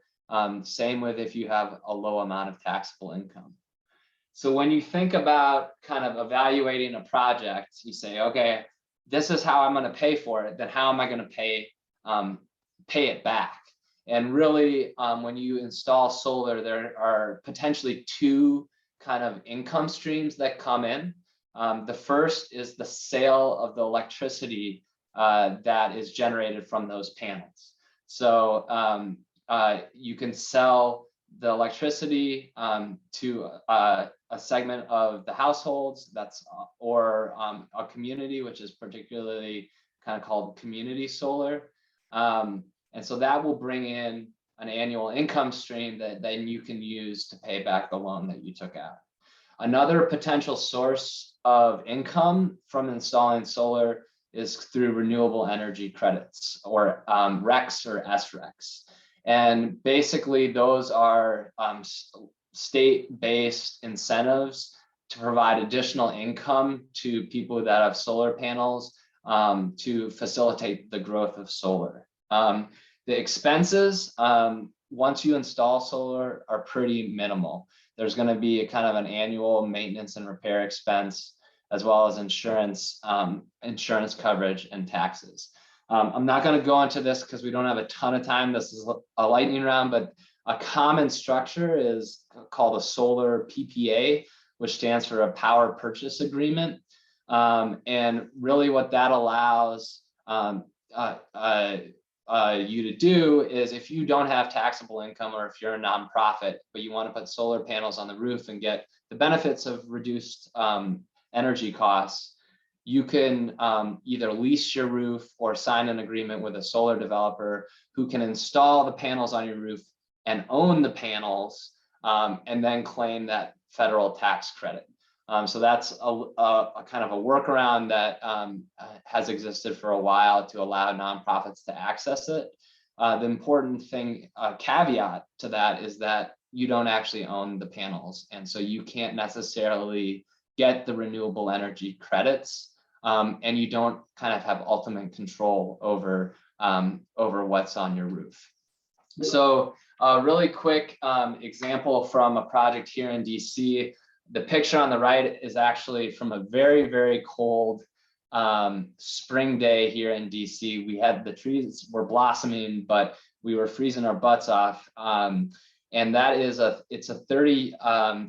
Same with if you have a low amount of taxable income. So when you think about kind of evaluating a project, you say, okay, this is how I'm going to pay for it. Then how am I going to pay it back? And really, when you install solar, there are potentially two kind of income streams that come in. The first is the sale of the electricity that is generated from those panels. So you can sell the electricity to a segment of the households, that's or a community, which is particularly kind of called community solar. And so that will bring in an annual income stream that then you can use to pay back the loan that you took out. Another potential source of income from installing solar is through renewable energy credits, or RECs or SRECs. And basically those are state-based incentives to provide additional income to people that have solar panels to facilitate the growth of solar. The expenses, once you install solar, are pretty minimal. There's going to be a kind of an annual maintenance and repair expense, as well as insurance coverage and taxes. I'm not going to go into this because we don't have a ton of time. This is a lightning round, but a common structure is called a solar PPA, which stands for a power purchase agreement. And really what that allows you to do is, if you don't have taxable income, or if you're a nonprofit, but you want to put solar panels on the roof and get the benefits of reduced energy costs, you can either lease your roof or sign an agreement with a solar developer who can install the panels on your roof and own the panels, and then claim that federal tax credit. So that's a kind of a workaround that has existed for a while to allow nonprofits to access it. The important thing, caveat to that, is that you don't actually own the panels, and so you can't necessarily get the renewable energy credits, and you don't kind of have ultimate control over what's on your roof. So a really quick example from a project here in DC. The picture on the right is actually from a very, very cold spring day here in DC. We had, the trees were blossoming, but we were freezing our butts off. And that is it's a 30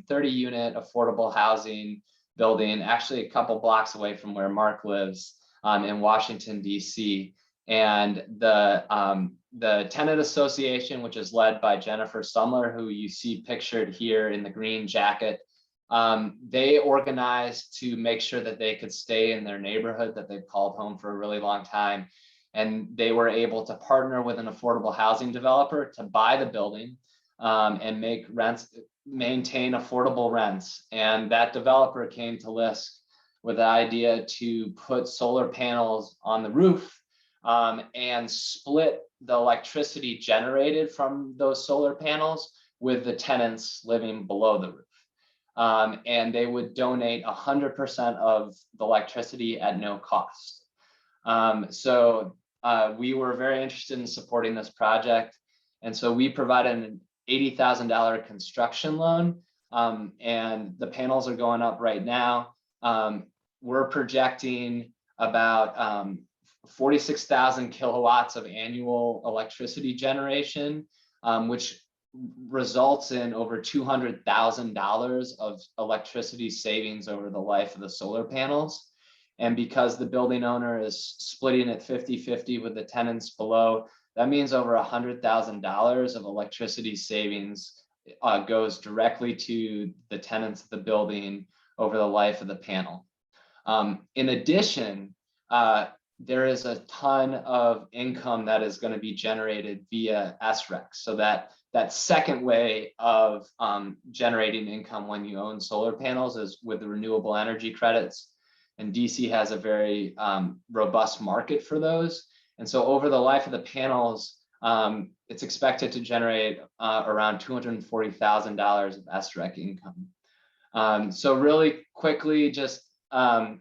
unit affordable housing building, actually a couple blocks away from where Mark lives, in Washington, DC. And the tenant association, which is led by Jennifer Sumler, who you see pictured here in the green jacket, they organized to make sure that they could stay in their neighborhood that they've called home for a really long time. And they were able to partner with an affordable housing developer to buy the building and make rents, maintain affordable rents. And that developer came to LISC with the idea to put solar panels on the roof and split the electricity generated from those solar panels with the tenants living below the roof. And they would donate 100% of the electricity at no cost. We were very interested in supporting this project. And so we provided an $80,000 construction loan, and the panels are going up right now. We're projecting about 46,000 kilowatts of annual electricity generation, which results in over $200,000 of electricity savings over the life of the solar panels. And because the building owner is splitting it 50-50 with the tenants below, that means over $100,000 of electricity savings goes directly to the tenants of the building over the life of the panel. In addition, there is a ton of income that is going to be generated via SREC. So that second way of generating income when you own solar panels is with the renewable energy credits. And DC has a very robust market for those. And so over the life of the panels, it's expected to generate around $240,000 of SREC income. So really quickly, just the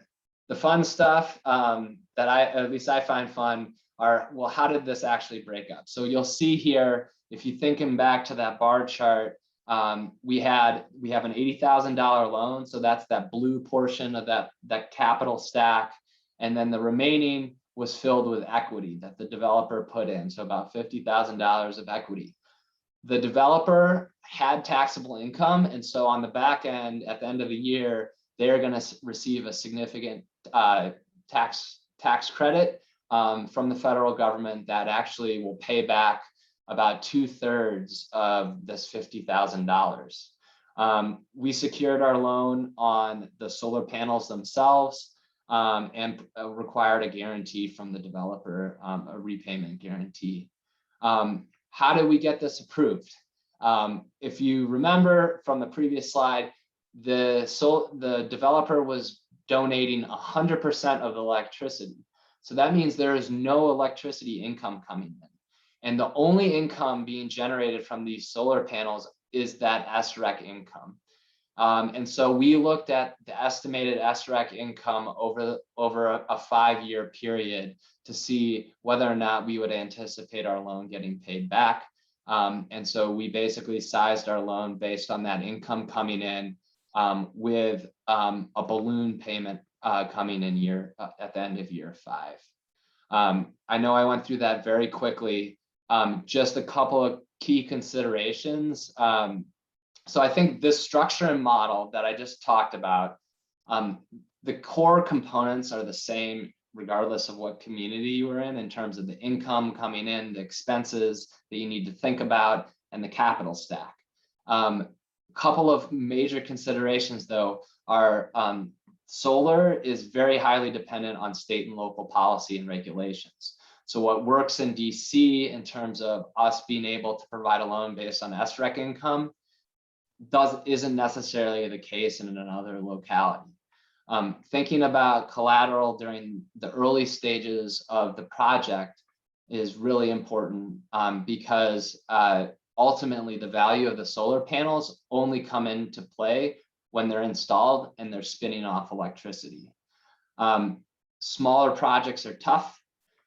fun stuff that at least I find fun are, well, how did this actually break up? So you'll see here, if you're thinking back to that bar chart, we have an $80,000 loan. So that's that blue portion of that capital stack. And then the remaining was filled with equity that the developer put in. So about $50,000 of equity. The developer had taxable income. And so on the back end, at the end of the year, they're going to receive a significant tax credit from the federal government that actually will pay back about 2/3 of this $50,000. We secured our loan on the solar panels themselves and required a guarantee from the developer, a repayment guarantee. How did we get this approved? If you remember from the previous slide, the developer was donating 100% of the electricity. So that means there is no electricity income coming in. And the only income being generated from these solar panels is that SREC income. And so we looked at the estimated SREC income over a 5-year period to see whether or not we would anticipate our loan getting paid back. And so we basically sized our loan based on that income coming in with a balloon payment coming in at the end of year 5. I know I went through that very quickly. Just a couple of key considerations. So I think this structure and model that I just talked about, the core components are the same regardless of what community you are in terms of the income coming in, the expenses that you need to think about, and the capital stack. Couple of major considerations though are solar is very highly dependent on state and local policy and regulations. So what works in DC in terms of us being able to provide a loan based on SREC income isn't necessarily the case in another locality. Thinking about collateral during the early stages of the project is really important because ultimately the value of the solar panels only come into play when they're installed and they're spinning off electricity. Smaller projects are tough.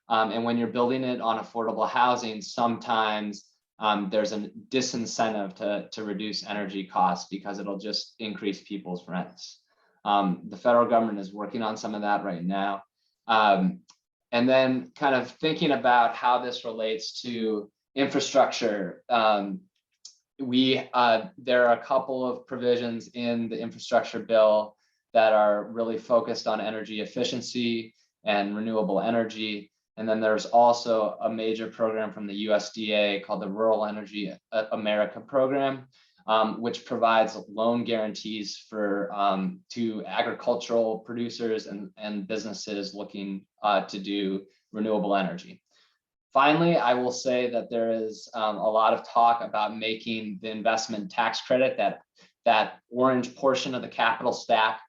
And when you're building it on affordable housing, sometimes there's a disincentive to reduce energy costs because it'll just increase people's rents. The federal government is working on some of that right now. And then kind of thinking about how this relates to infrastructure. There are a couple of provisions in the infrastructure bill that are really focused on energy efficiency and renewable energy. And then there's also a major program from the USDA called the Rural Energy America Program, which provides loan guarantees to agricultural producers and businesses looking to do renewable energy. Finally, I will say that there is a lot of talk about making the investment tax credit, that orange portion of the capital stack,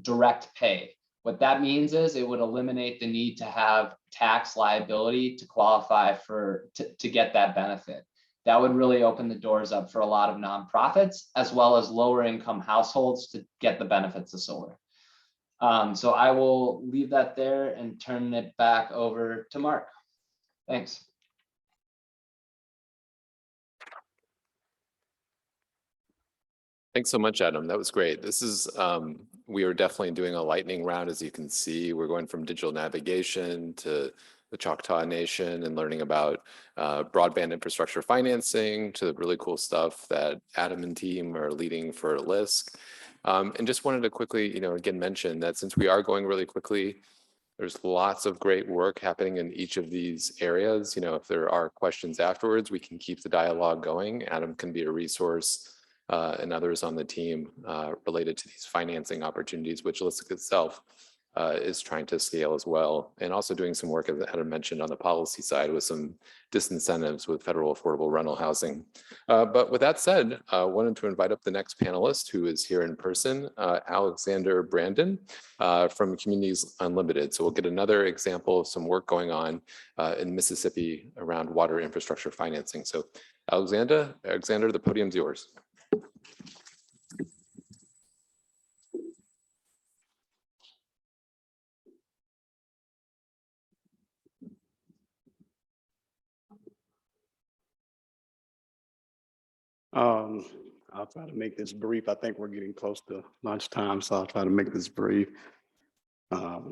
direct pay. What that means is it would eliminate the need to have tax liability to qualify to get that benefit. That would really open the doors up for a lot of nonprofits as well as lower income households to get the benefits of solar. So I will leave that there and turn it back over to Mark. Thanks. Thanks so much, Adam. That was great. This is, we are definitely doing a lightning round, as you can see. We're going from digital navigation to the Choctaw Nation and learning about broadband infrastructure financing to the really cool stuff that Adam and team are leading for LISC. And just wanted to quickly, again, mention that since we are going really quickly, there's lots of great work happening in each of these areas. If there are questions afterwards, we can keep the dialogue going. Adam can be a resource and others on the team related to these financing opportunities, which LISC itself is trying to scale as well. And also doing some work, as Adam mentioned, on the policy side with some disincentives with federal affordable rental housing. But with that said, I wanted to invite up the next panelist who is here in person, Alexander Brandon from Communities Unlimited. So we'll get another example of some work going on in Mississippi around water infrastructure financing. So Alexander, the podium's yours. I'll try to make this brief. I think we're getting close to lunchtime, so I'll try to make this brief. Let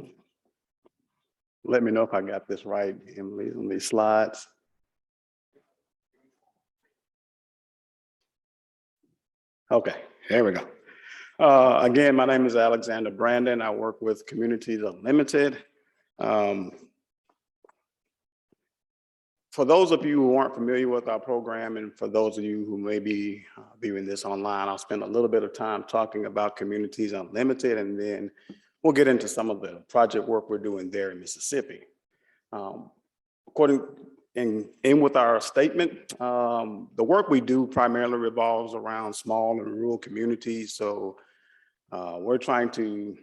me know if I got this right, Emily, on these slides. Okay, here we go. Again, my name is Alexander Brandon. I work with Communities Unlimited. For those of you who aren't familiar with our program, and for those of you who may be viewing this online, I'll spend a little bit of time talking about Communities Unlimited, and then we'll get into some of the project work we're doing there in Mississippi. According in with our statement, the work we do primarily revolves around small and rural communities. So we're trying to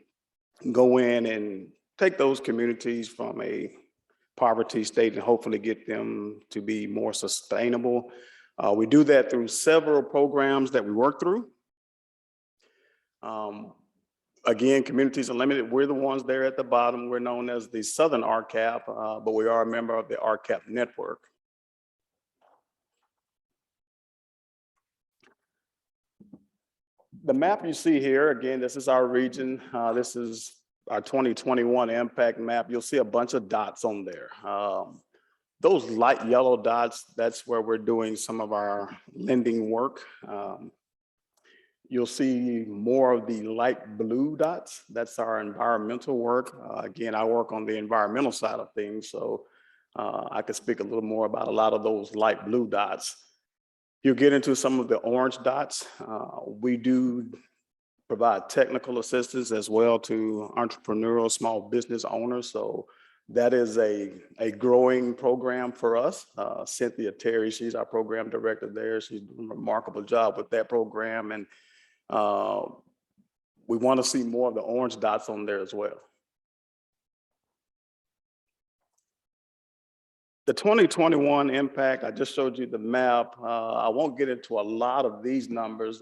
go in and take those communities from a poverty state and hopefully get them to be more sustainable. We do that through several programs that we work through. Again, Communities Unlimited, we're the ones there at the bottom. We're known as the Southern RCAP, but we are a member of the RCAP network. The map you see here, again, this is our region. This is our 2021 impact map. You'll see a bunch of dots on there. Those light yellow dots, that's where we're doing some of our lending work. You'll see more of the light blue dots. That's our environmental work. Again, I work on the environmental side of things, so I could speak a little more about a lot of those light blue dots. You'll get into some of the orange dots. We do provide technical assistance as well to entrepreneurial small business owners. So that is a growing program for us. Cynthia Terry, she's our program director there. She's doing a remarkable job with that program. And we want to see more of the orange dots on there as well. The 2021 impact, I just showed you the map. I won't get into a lot of these numbers.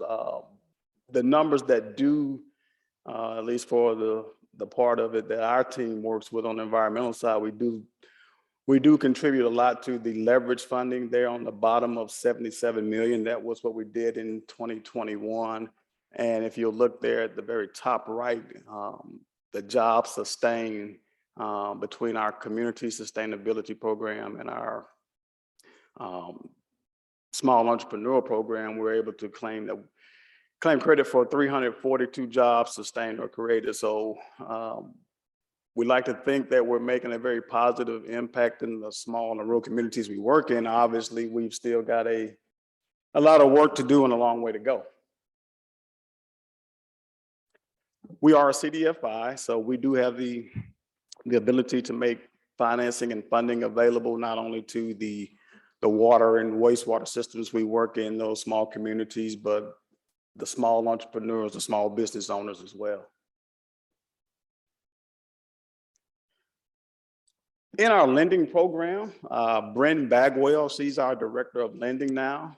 The numbers that do, at least for the part of it that our team works with on the environmental side, we do contribute a lot to the leverage funding there on the bottom of 77 million. That was what we did in 2021. And if you look there at the very top right, the job sustain between our community sustainability program and our small entrepreneurial program, we're able to claim credit for 342 jobs sustained or created. So we like to think that we're making a very positive impact in the small and rural communities we work in. Obviously, we've still got a lot of work to do and a long way to go. We are a CDFI, so we do have the ability to make financing and funding available not only to the water and wastewater systems we work in those small communities, but the small entrepreneurs, the small business owners as well. In our lending program, Brenda Bagwell, she's our director of lending now.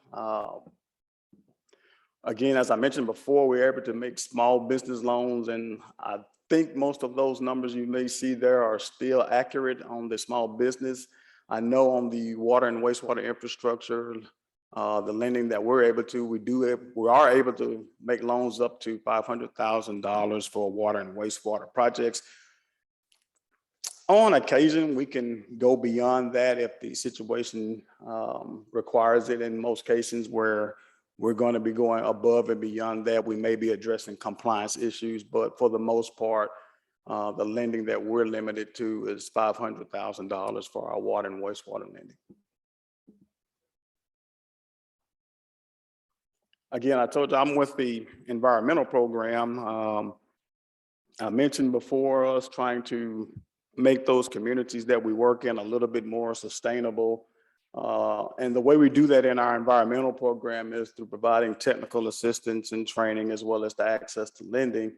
Again, as I mentioned before, we're able to make small business loans, and I think most of those numbers you may see there are still accurate on the small business. I know on the water and wastewater infrastructure, the lending that we're able to, we are able to make loans up to $500,000 for water and wastewater projects. On occasion, we can go beyond that if the situation requires it. In most cases where we're going to be going above and beyond that, we may be addressing compliance issues, but for the most part, the lending that we're limited to is $500,000 for our water and wastewater lending. Again, I told you I'm with the environmental program. I mentioned before us trying to make those communities that we work in a little bit more sustainable. And the way we do that in our environmental program is through providing technical assistance and training, as well as the access to lending.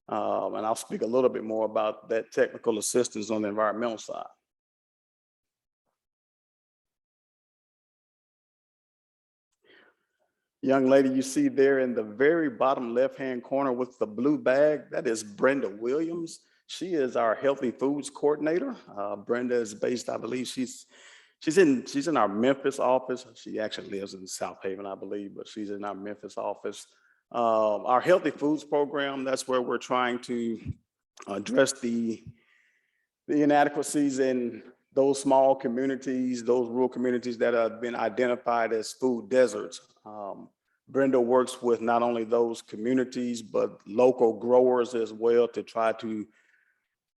And I'll speak a little bit more about that technical assistance on the environmental side. Young lady you see there in the very bottom left-hand corner with the blue bag, that is Brenda Williams. She is our healthy foods coordinator. Brenda is based, I believe she's in our Memphis office. She actually lives in South Haven, I believe, but she's in our Memphis office. Our healthy foods program, that's where we're trying to address the inadequacies in those small communities, those rural communities that have been identified as food deserts. Brenda works with not only those communities, but local growers as well to try to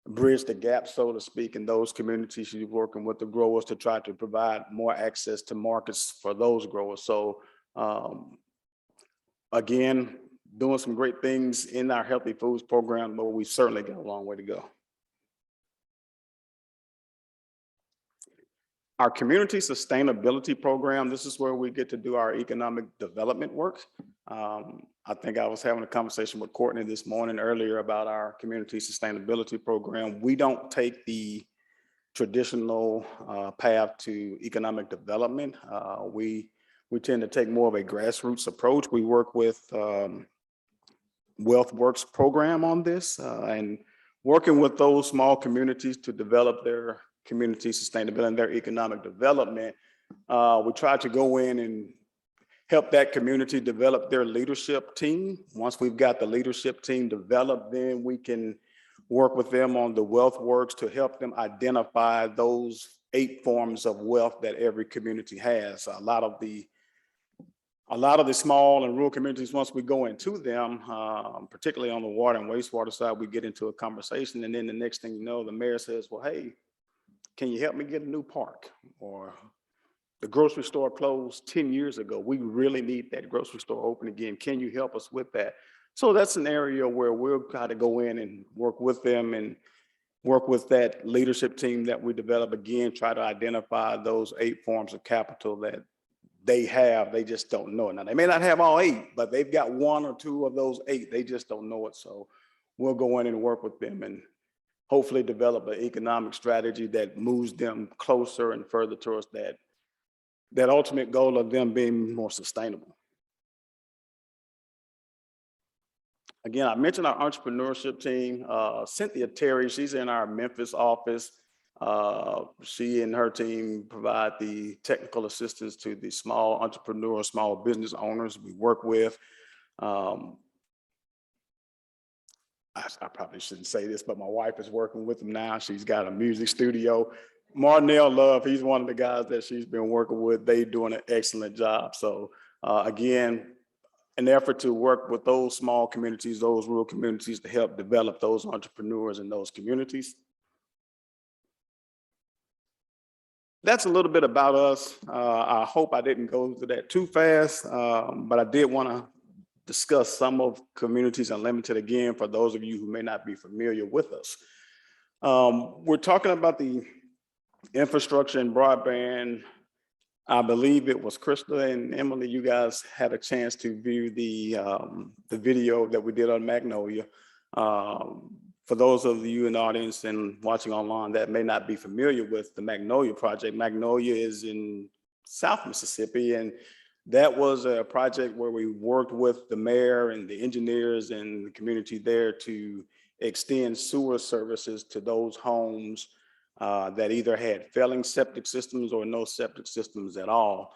bridge the gap, so to speak, in those communities. She's working with the growers to try to provide more access to markets for those growers. So again, doing some great things in our healthy foods program, but we certainly got a long way to go. Our community sustainability program, this is where we get to do our economic development work. I think I was having a conversation with Courtney this morning earlier about our community sustainability program. We don't take the traditional path to economic development. We tend to take more of a grassroots approach. We work with WealthWorks program on this and working with those small communities to develop their community sustainability and their economic development. We try to go in and help that community develop their leadership team. Once we've got the leadership team developed, then we can work with them on the WealthWorks to help them identify those 8 forms of wealth that every community has. A lot of the small and rural communities, once we go into them, particularly on the water and wastewater side, we get into a conversation, and then the next thing you know, the mayor says, well, hey, can you help me get a new park? Or the grocery store closed 10 years ago. We really need that grocery store open again. Can you help us with that? So that's an area where we'll try to go in and work with them and work with that leadership team that we develop, again, try to identify those 8 forms of capital that they have. They just don't know it. Now, they may not have all 8, but they've got 1 or 2 of those 8. They just don't know it. So we'll go in and work with them and hopefully develop an economic strategy that moves them closer and further towards that ultimate goal of them being more sustainable. Again, I mentioned our entrepreneurship team. Cynthia Terry, she's in our Memphis office. She and her team provide the technical assistance to the small entrepreneurs, small business owners we work with. I probably shouldn't say this, but my wife is working with them now. She's got a music studio. Marnell Love, he's one of the guys that she's been working with. They're doing an excellent job. So again, an effort to work with those small communities, those rural communities, to help develop those entrepreneurs in those communities. That's a little bit about us. I hope I didn't go through that too fast, but I did want to discuss some of Communities Unlimited again for those of you who may not be familiar with us. We're talking about the infrastructure and broadband. I believe it was Krista and Emily, you guys had a chance to view the video that we did on Magnolia. For those of you in the audience and watching online that may not be familiar with the Magnolia project, Magnolia is in South Mississippi, and that was a project where we worked with the mayor and the engineers and the community there to extend sewer services to those homes that either had failing septic systems or no septic systems at all.